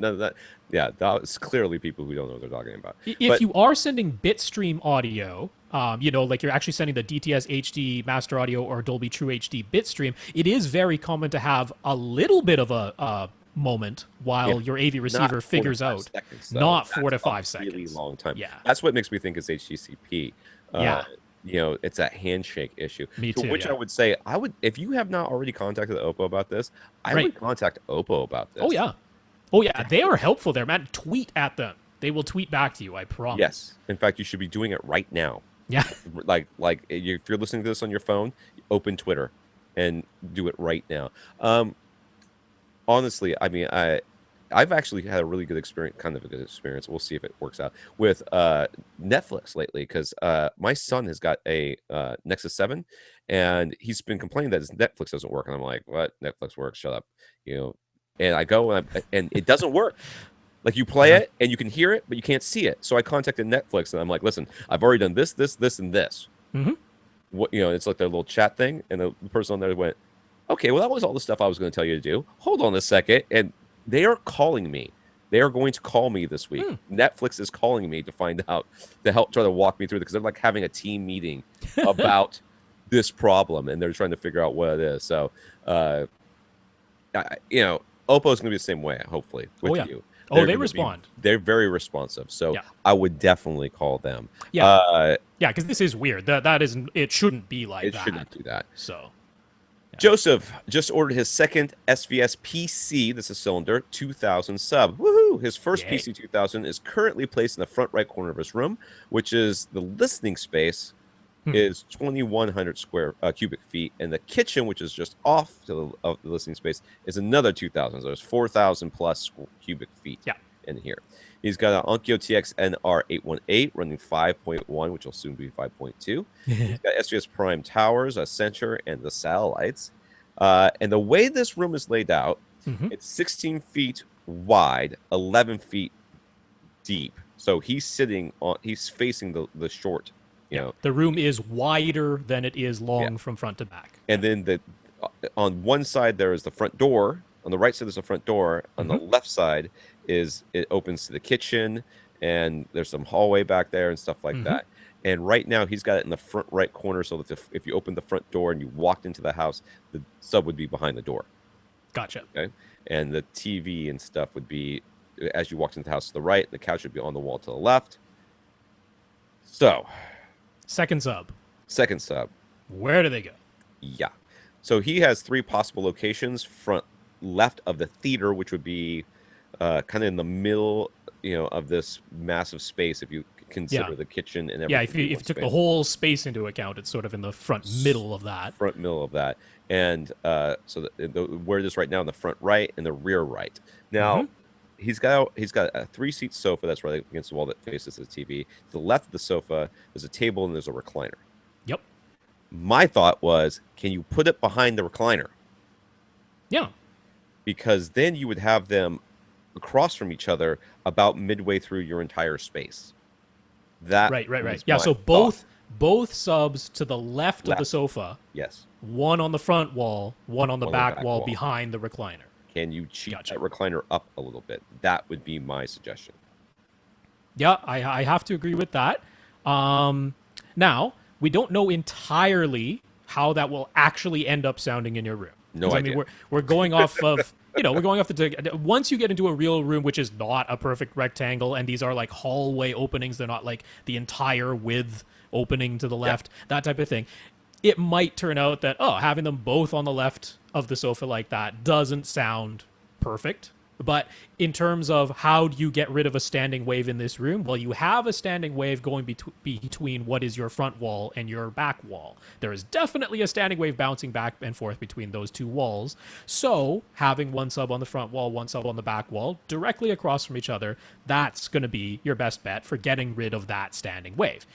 of that. Yeah, that's clearly people who don't know what they're talking about. If you are sending bitstream audio, you know, like you're actually sending the DTS HD Master Audio or Dolby True HD bitstream, it is very common to have a little bit of a moment while your AV receiver figures out. Not 4 to 5 seconds. Really long time. Yeah. That's what makes me think it's HDCP. You know, it's that handshake issue. Me too. Which I would say, if you have not already contacted Oppo about this, I would contact Oppo about this. Oh yeah, they are helpful there, man. Tweet at them. They will tweet back to you, I promise. Yes. In fact, you should be doing it right now. Yeah. Like if you're listening to this on your phone, open Twitter and do it right now. Honestly, I mean, I've actually had a really good experience, kind of a good experience. We'll see if it works out with Netflix lately, because my son has got a Nexus 7, and he's been complaining that his Netflix doesn't work. And I'm like, what? Netflix works? Shut up. You know, and I go and it doesn't work. Like you play it and you can hear it, but you can't see it. So I contacted Netflix and I'm like, listen, I've already done this, and this. What, you know, it's like their little chat thing, and the person on there went, okay, well, that was all the stuff I was going to tell you to do. Hold on a second. And they are calling me. They are going to call me this week. Netflix is calling me to find out, to help try to walk me through it, because they're like having a team meeting about this problem, and they're trying to figure out what it is. So, you know, Oppo is going to be the same way, hopefully, with you. They respond. They're very responsive. So I would definitely call them. Because this is weird. That isn't. It shouldn't be like that. It shouldn't do that. So. Joseph just ordered his second SVS PC. This is cylinder 2000 sub. Woohoo! His first PC 2000 is currently placed in the front right corner of his room, which is the listening space is 2,100 cubic feet, and the kitchen, which is just off to the listening space, is another 2,000. So there's 4,000 plus cubic feet in here. He's got an Onkyo TX-NR818 running 5.1, which will soon be 5.2. He's got SVS Prime towers, a sensor, and the satellites. And the way this room is laid out, it's 16 feet wide, 11 feet deep. So he's facing the short. You know, the room is wider than it is long from front to back. And then on one side there is the front door. On the right side there's the front door. On the left side it opens to the kitchen, and there's some hallway back there and stuff like that. And right now he's got it in the front right corner, so that if you open the front door and you walked into the house, the sub would be behind the door. Gotcha. Okay, and the TV and stuff would be as you walked into the house to the right. The couch would be on the wall to the left. So. Second sub. Where do they go? Yeah. So he has 3 possible locations: front left of the theater, which would be kind of in the middle, you know, of this massive space. If you consider the kitchen and everything. If you took the whole space into account, it's sort of in the front middle of that. And so where it is right now in the front right and the rear right. Now. He's got a 3-seat sofa that's right against the wall that faces the TV. To the left of the sofa, there's a table and there's a recliner. Yep. My thought was, can you put it behind the recliner? Yeah. Because then you would have them across from each other about midway through your entire space. Right. Yeah, so both subs to the left of the sofa. Yes. One on the front wall, one on the back wall behind the recliner. Can you cheat that recliner up a little bit? That would be my suggestion. Yeah, I have to agree with that. Now, we don't know entirely how that will actually end up sounding in your room. No I idea. mean, we're going off of, we're going off the, once you get into a real room, which is not a perfect rectangle, and these are like hallway openings, they're not like the entire width opening to the left, that type of thing. It might turn out that, having them both on the left of the sofa like that doesn't sound perfect. But in terms of how do you get rid of a standing wave in this room? Well, you have a standing wave going between what is your front wall and your back wall. There is definitely a standing wave bouncing back and forth between those two walls. So having one sub on the front wall, one sub on the back wall, directly across from each other, that's going to be your best bet for getting rid of that standing wave.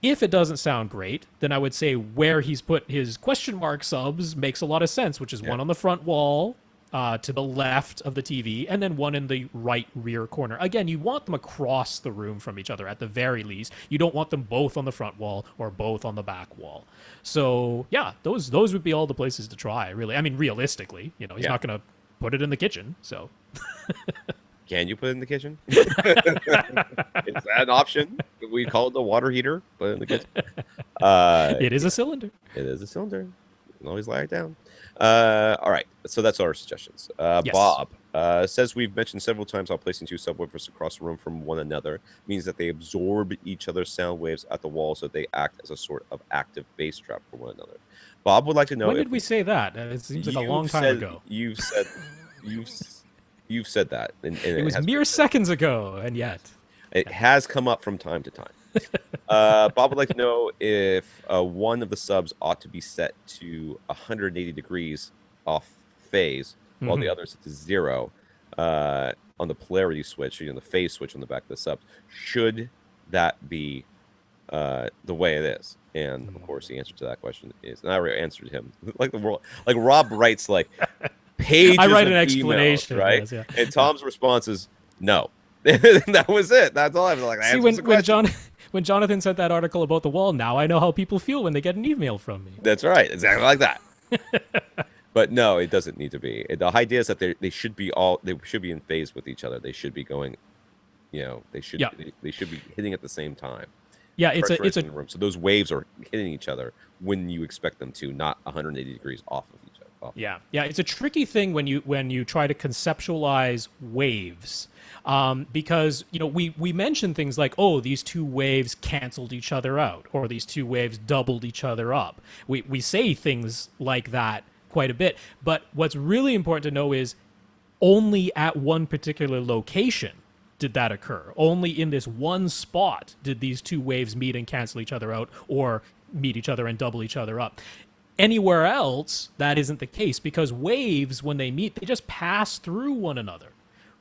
If it doesn't sound great, then I would say where he's put his question mark subs makes a lot of sense, which is one on the front wall, to the left of the TV, and then one in the right rear corner. Again, you want them across the room from each other at the very least. You don't want them both on the front wall or both on the back wall. So yeah, those would be all the places to try, really. I mean, realistically, he's not going to put it in the kitchen, so... Can you put it in the kitchen? Is that an option? We call it the water heater. Put it in the kitchen. It is a cylinder. It is a cylinder. You can always lie it down. All right. So that's our suggestions. Yes. Bob says we've mentioned several times how placing two subwoofers across the room from one another means that they absorb each other's sound waves at the wall, so they act as a sort of active bass trap for one another. Bob would like to know. When did we say that? It seems like a long time ago. You've said that. And it was mere seconds ago, and yet. It has come up from time to time. Bob would like to know if one of the subs ought to be set to 180 degrees off phase, while the other is set to 0 on the polarity switch, the phase switch on the back of the subs. Should that be the way it is? And, of course, the answer to that question is, and I already answered him, like Rob writes, pages I write an explanation, right? Yes, yeah. And Tom's response is no. That was it. That's all I was like. See, when Jonathan sent that article about the wall, now I know how people feel when they get an email from me. That's right, exactly like that. But no, it doesn't need to be. The idea is that they should be in phase with each other. They should be going, they should be hitting at the same time. Yeah, it's a room. So those waves are hitting each other when you expect them to, not 180 degrees off of each other. Yeah, it's a tricky thing when you try to conceptualize waves, because we mention things like, these two waves canceled each other out, or these two waves doubled each other up. We say things like that quite a bit, but what's really important to know is only at one particular location did that occur. Only in this one spot did these two waves meet and cancel each other out, or meet each other and double each other up. Anywhere else, that isn't the case, because waves, when they meet, they just pass through one another.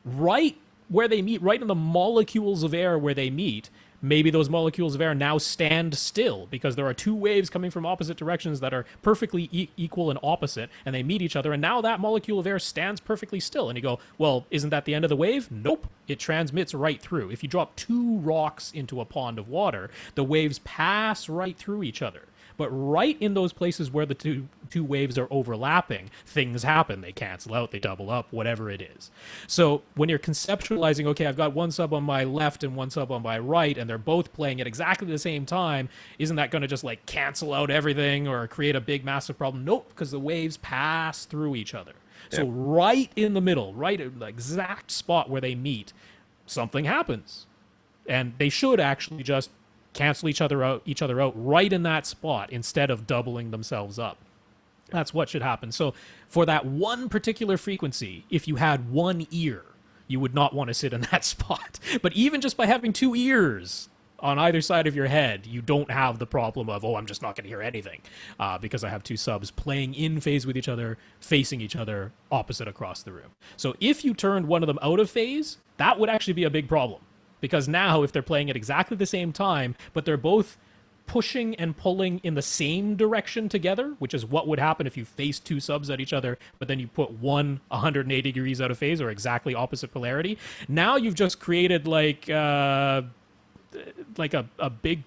Right where they meet, right in the molecules of air where they meet, maybe those molecules of air now stand still because there are two waves coming from opposite directions that are perfectly equal and opposite, and they meet each other, and now that molecule of air stands perfectly still. And you go, well, isn't that the end of the wave? Nope. It transmits right through. If you drop two rocks into a pond of water, the waves pass right through each other. But right in those places where the two waves are overlapping, things happen. They cancel out, they double up, whatever it is. So when you're conceptualizing, okay, I've got one sub on my left and one sub on my right, and they're both playing at exactly the same time, isn't that going to just cancel out everything or create a big, massive problem? Nope, because the waves pass through each other. So right in the middle, right in the exact spot where they meet, something happens. And they should actually just cancel each other out right in that spot instead of doubling themselves up. That's what should happen. So for that one particular frequency, if you had one ear, you would not want to sit in that spot. But even just by having two ears on either side of your head, you don't have the problem of, I'm just not going to hear anything because I have two subs playing in phase with each other, facing each other, opposite across the room. So if you turned one of them out of phase, that would actually be a big problem. Because now, if they're playing at exactly the same time, but they're both pushing and pulling in the same direction together, which is what would happen if you face two subs at each other, but then you put one 180 degrees out of phase or exactly opposite polarity, now you've just created a big...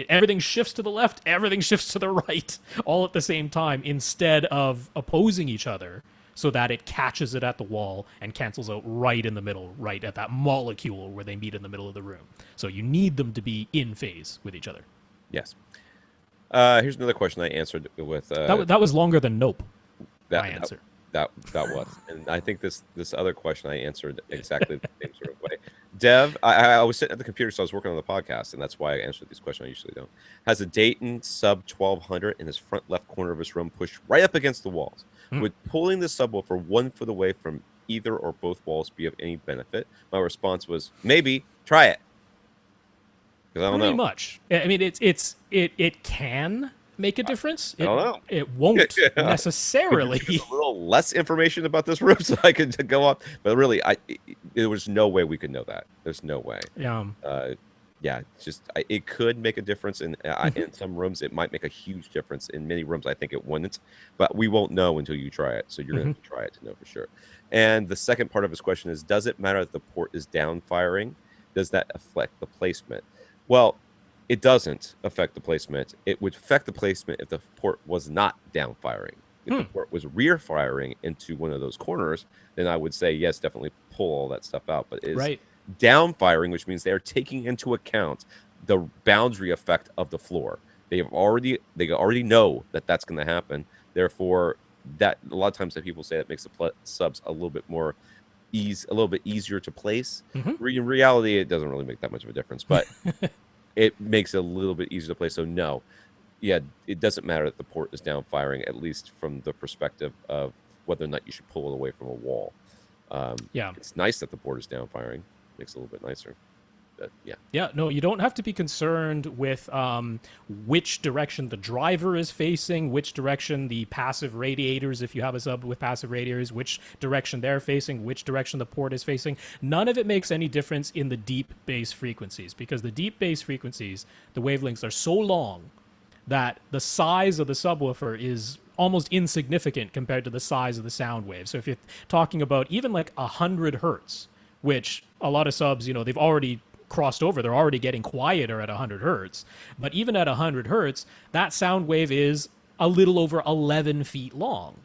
Everything shifts to the left, everything shifts to the right, all at the same time, instead of opposing each other. so that it catches it at the wall and cancels out right in the middle, right at that molecule where they meet in the middle of the room. So you need them to be in phase with each other. Yes. Here's another question I answered with... that was longer than nope, my answer. That was. And I think this other question I answered exactly the same sort of way. Dev, I was sitting at the computer, so I was working on the podcast, and that's why I answered these questions. I usually don't. Has a Dayton Sub-1200 in his front left corner of his room pushed right up against the walls. Would pulling the subwoofer 1 foot away from either or both walls be of any benefit? My response was, maybe, try it. Because I don't know. Pretty much. I mean, it can make a difference. I don't know. It won't necessarily. Just a little less information about this room so I could go up. But really, there was no way we could know that. There's no way. Yeah. It could make a difference in some rooms. It might make a huge difference. In many rooms, I think it wouldn't. But we won't know until you try it. So you're going to have to try it to know for sure. And the second part of his question is, does it matter that the port is down firing? Does that affect the placement? Well, it doesn't affect the placement. It would affect the placement if the port was not down firing. If the port was rear firing into one of those corners, then I would say, yes, definitely pull all that stuff out. But it is down firing, which means they are taking into account the boundary effect of the floor. They already know that that's going to happen. Therefore, that a lot of times that people say that makes the subs a little bit more a little bit easier to place. In reality, it doesn't really make that much of a difference, but it makes it a little bit easier to place. So no, yeah, it doesn't matter that the port is down firing, at least from the perspective of whether or not you should pull it away from a wall. It's nice that the port is down firing. Makes it a little bit nicer. But no, you don't have to be concerned with which direction the driver is facing, which direction the passive radiators, if you have a sub with passive radiators, which direction they're facing, which direction the port is facing. None of it makes any difference in the deep bass frequencies, because the deep bass frequencies, the wavelengths are so long that the size of the subwoofer is almost insignificant compared to the size of the sound wave. So if you're talking about even like 100 hertz, which a lot of subs, they've already crossed over. They're already getting quieter at 100 hertz. But even at 100 hertz, that sound wave is a little over 11 feet long.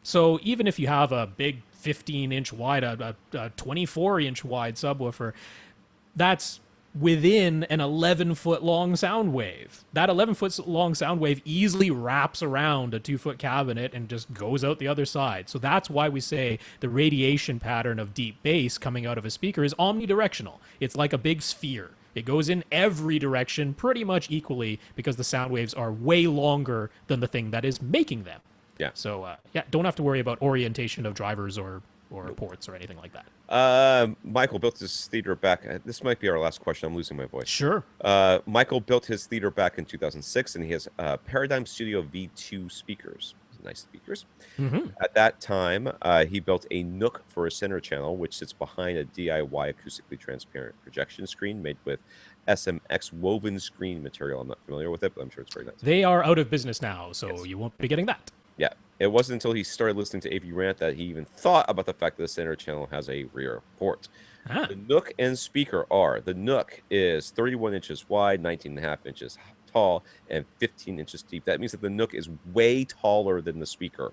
So even if you have a big 15-inch wide, a 24-inch wide subwoofer, that's within an 11-foot long sound wave. That 11-foot long sound wave easily wraps around a 2-foot cabinet and just goes out the other side. So that's why we say the radiation pattern of deep bass coming out of a speaker is omnidirectional. It's like a big sphere. It goes in every direction pretty much equally because the sound waves are way longer than the thing that is making them. Yeah. So, don't have to worry about orientation of drivers or ports or anything like that. Michael built his theater back. This might be our last question. I'm losing my voice. Sure. Michael built his theater back in 2006, and he has Paradigm Studio V2 speakers. Nice speakers. At that time, he built a Nook for a center channel, which sits behind a DIY acoustically transparent projection screen made with SMX woven screen material. I'm not familiar with it, but I'm sure it's very nice. They are out of business now, so you won't be getting that. Yeah. It wasn't until he started listening to AV Rant that he even thought about the fact that the center channel has a rear port. The Nook and speaker are, the Nook is 31 inches wide, 19.5 inches tall, and 15 inches deep. That means that the Nook is way taller than the speaker.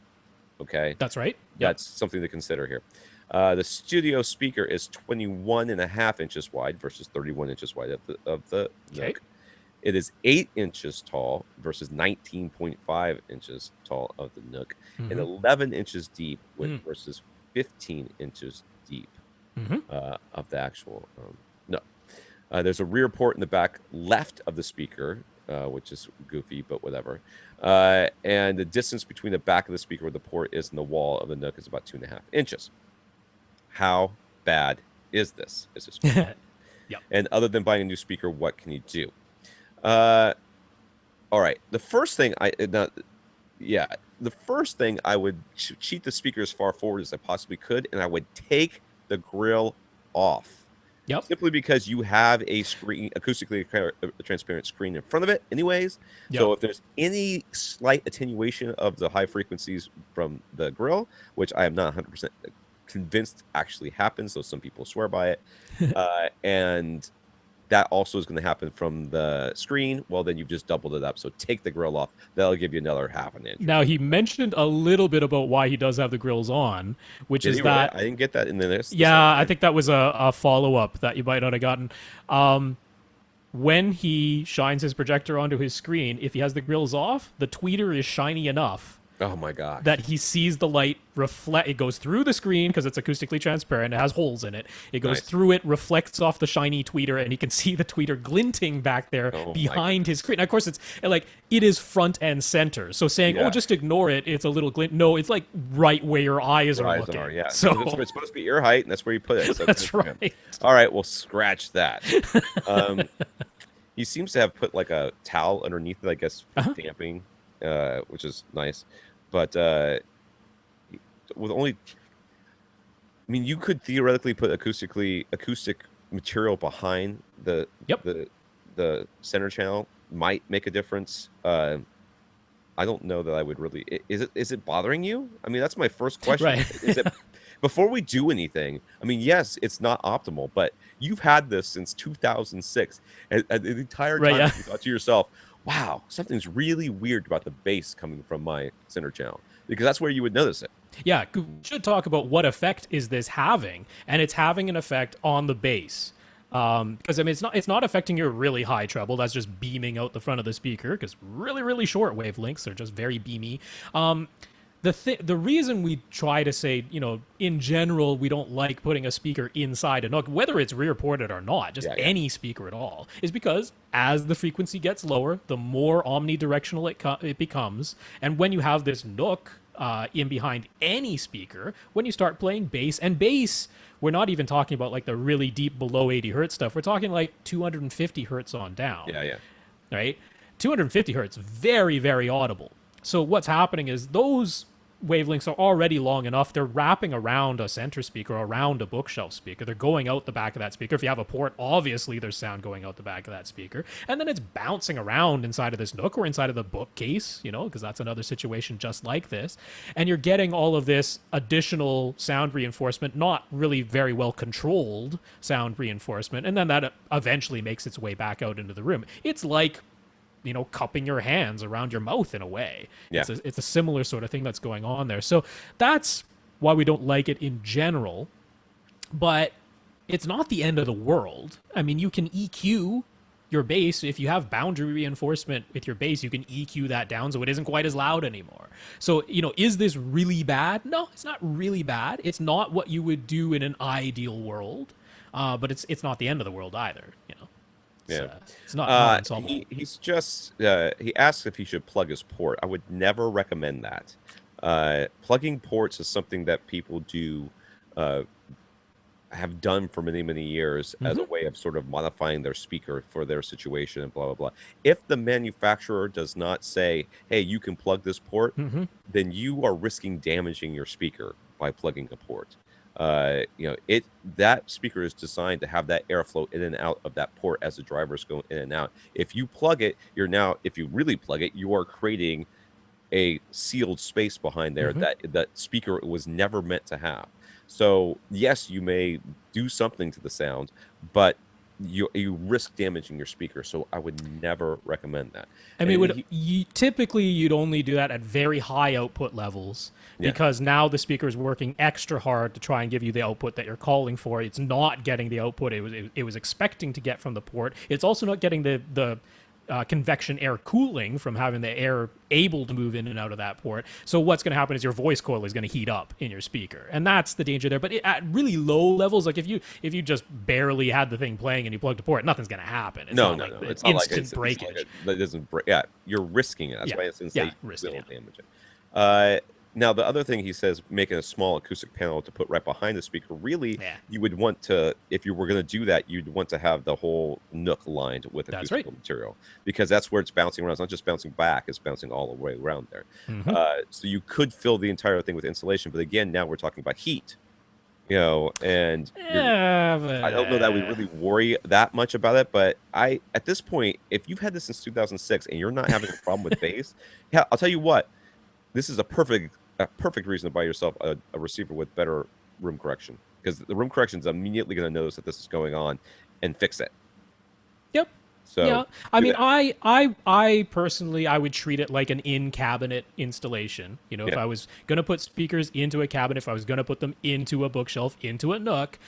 Okay? That's right. That's something to consider here. The studio speaker is 21.5 inches wide versus 31 inches wide of the Nook. It is 8 inches tall versus 19.5 inches tall of the Nook, and 11 inches deep versus 15 inches deep of the actual Nook. There's a rear port in the back left of the speaker, which is goofy, but whatever. And the distance between the back of the speaker where the port is and the wall of the Nook is about 2.5 inches. How bad is this? Is this And other than buying a new speaker, what can you do? All right. The first thing I would cheat the speaker as far forward as I possibly could, and I would take the grill off. Simply because you have a screen, acoustically transparent screen in front of it anyways. So if there's any slight attenuation of the high frequencies from the grill, which I am not 100% convinced actually happens, though some people swear by it, and that also is going to happen from the screen, well, then you've just doubled it up. So take the grill off. That'll give you another half an inch. Now, he mentioned a little bit about why he does have the grills on, which is that... Really? I didn't get that in the list. Yeah, I think that was a follow-up that you might not have gotten. When he shines his projector onto his screen, if he has the grills off, the tweeter is shiny enough Oh my god! that he sees the light reflect. It goes through the screen because it's acoustically transparent. It has holes in it. It goes through it, reflects off the shiny tweeter, and he can see the tweeter glinting back there behind his screen. Now, of course, it's like it is front and center. So saying, "Oh, just ignore it," it's a little glint. No, it's like right where your eyes are looking. Yeah. So it's supposed to be ear height, and that's where you put it. So that's right. All right, well, scratch that. He seems to have put like a towel underneath it, I guess, for damping, which is nice. But with only, I mean, you could theoretically put acoustic material behind the center channel. Might make a difference. I don't know that I would really. Is it bothering you? I mean, that's my first question. Right. Is it before we do anything? I mean, yes, it's not optimal, but you've had this since 2006, and the entire time you thought to yourself, wow, something's really weird about the bass coming from my center channel, because that's where you would notice it. Yeah, we should talk about what effect is this having, and it's having an effect on the bass. Because I mean, it's not affecting your really high treble. That's just beaming out the front of the speaker, because really short wavelengths are just very beamy. The reason we try to say, you know, in general, we don't like putting a speaker inside a nook, whether it's rear ported or not, just any speaker at all, is because as the frequency gets lower, the more omnidirectional it becomes. And when you have this nook in behind any speaker, when you start playing bass, and bass, we're not even talking about like the really deep below 80 hertz stuff. We're talking like 250 hertz on down. Yeah. Right? 250 hertz, very audible. So what's happening is those wavelengths are already long enough. They're wrapping around a center speaker, around a bookshelf speaker. They're going out the back of that speaker. If you have a port, obviously there's sound going out the back of that speaker. And then it's bouncing around inside of this nook or inside of the bookcase, you know, because that's another situation just like this. And you're getting all of this additional sound reinforcement, not really very well controlled sound reinforcement. And then that eventually makes its way back out into the room. It's like, you know, cupping your hands around your mouth in a way. Yeah. It's a similar sort of thing that's going on there. So that's why we don't like it in general, but it's not the end of the world. I mean, you can EQ your bass. If you have boundary reinforcement with your bass, you can EQ that down so it isn't quite as loud anymore. So, you know, is this really bad? No, it's not really bad. It's not what you would do in an ideal world, but it's not the end of the world either, you know. It's not unsolvable. He's just he asks if he should plug his port. I would never recommend that. Plugging ports is something that people do have done for many years as a way of sort of modifying their speaker for their situation and blah blah blah. If the manufacturer does not say, hey, you can plug this port, then you are risking damaging your speaker by plugging a port. You know, that speaker is designed to have that airflow in and out of that port as the drivers go in and out. If you plug it, if you really plug it, you are creating a sealed space behind there that speaker was never meant to have. So yes, you may do something to the sound, but you risk damaging your speaker. So I would never recommend that. I mean, typically you'd only do that at very high output levels, because now the speaker is working extra hard to try and give you the output that you're calling for. It's not getting the output it was expecting to get from the port. It's also not getting the convection air cooling from having the air able to move in and out of that port. So what's going to happen is your voice coil is going to heat up in your speaker, and that's the danger there. But at really low levels, like if you just barely had the thing playing and you plugged a port, nothing's going to happen. It's not it's instant breakage. It doesn't break. Yeah, you're risking it. That's why it's insane. Risking will damage it. Now, the other thing he says, making a small acoustic panel to put right behind the speaker, really, you would want to, if you were going to do that, you'd want to have the whole nook lined with acoustical material, because that's where it's bouncing around. It's not just bouncing back, it's bouncing all the way around there. So you could fill the entire thing with insulation, but again, now we're talking about heat, you know, and I don't know that we really worry that much about it, but at this point, if you've had this since 2006 and you're not having a problem with bass, I'll tell you what, this is a perfect reason to buy yourself a receiver with better room correction, because the room correction is immediately going to notice that this is going on and fix it. Yep. So yeah, I mean, I personally, I would treat it like an in-cabinet installation. You know, if I was gonna put speakers into a cabinet, if I was gonna put them into a bookshelf, into a nook,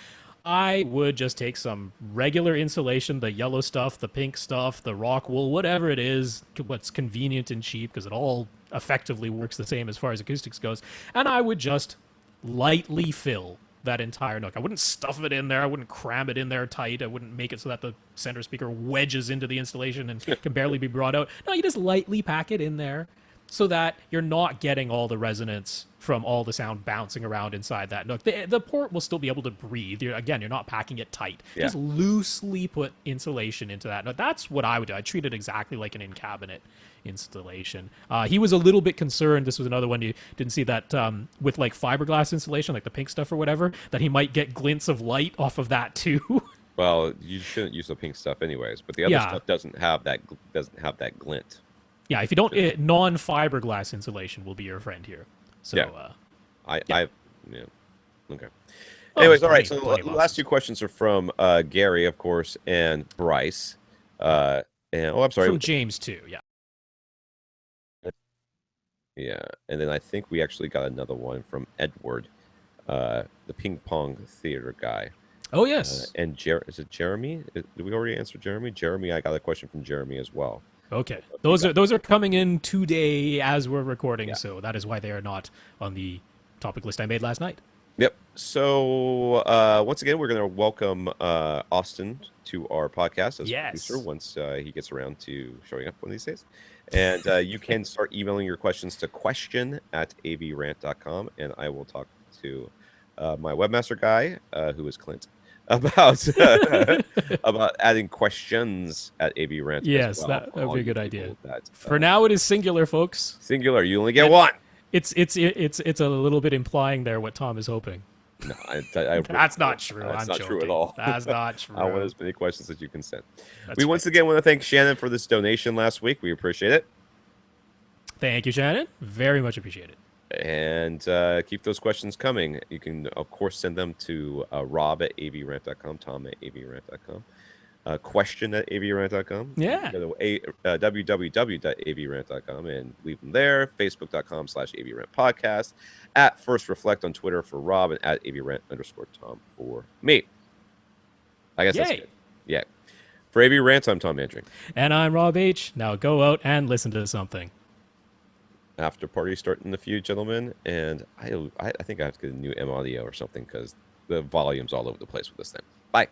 I would just take some regular insulation, the yellow stuff, the pink stuff, the rock wool, whatever it is, what's convenient and cheap, because it all effectively works the same as far as acoustics goes, and I would just lightly fill that entire nook. I wouldn't stuff it in there. I wouldn't cram it in there tight. I wouldn't make it so that the center speaker wedges into the installation and can barely be brought out. No, you just lightly pack it in there so that you're not getting all the resonance from all the sound bouncing around inside that nook. The port will still be able to breathe. Again, you're not packing it tight. Just loosely put insulation into that nook. That's what I would do. I treat it exactly like an in-cabinet installation. He was a little bit concerned. This was another one you didn't see, that with like fiberglass insulation, like the pink stuff or whatever, that he might get glints of light off of that too. Well, you shouldn't use the pink stuff anyways, but the other stuff doesn't have that glint. Yeah, if you don't, non-fiberglass insulation will be your friend here. So, okay. Anyways, all right. So the last two questions are from Gary, of course, and Bryce. And I'm sorry, from James too. Yeah. Yeah, and then I think we actually got another one from Edward, the ping pong theater guy. Oh yes. And is it Jeremy? Did we already answer Jeremy? Jeremy, I got a question from Jeremy as well. Okay, those are coming in today as we're recording, so that is why they are not on the topic list I made last night. Yep. So once again, we're going to welcome Austen to our podcast as producer once he gets around to showing up one of these days. And you can start emailing your questions to question@avrant.com, and I will talk to my webmaster guy, who is Clint, about about adding questions at AV Rant. Yes, that would be a good idea. For now, it is singular, folks. Singular. You only get one. It's a little bit implying there what Tom is hoping. No, that's not true. That's not true at all. That's not true. I want as many questions as you can send. We once again want to thank Shannon for this donation last week. We appreciate it. Thank you, Shannon. Very much appreciate it. And keep those questions coming. You can, of course, send them to rob@avrant.com, tom@avrant.com, question@avrant.com. Yeah. Go to www.avrant.com and leave them there. Facebook.com/avrantpodcast. At First Reflect on Twitter for Rob, and at avrant_Tom for me. I guess that's good. Yeah. For AV Rant, I'm Tom Andring. And I'm Rob H. Now go out and listen to something. After party starting a few, gentlemen, and I think I have to get a new M audio or something because the volume's all over the place with this thing. Bye.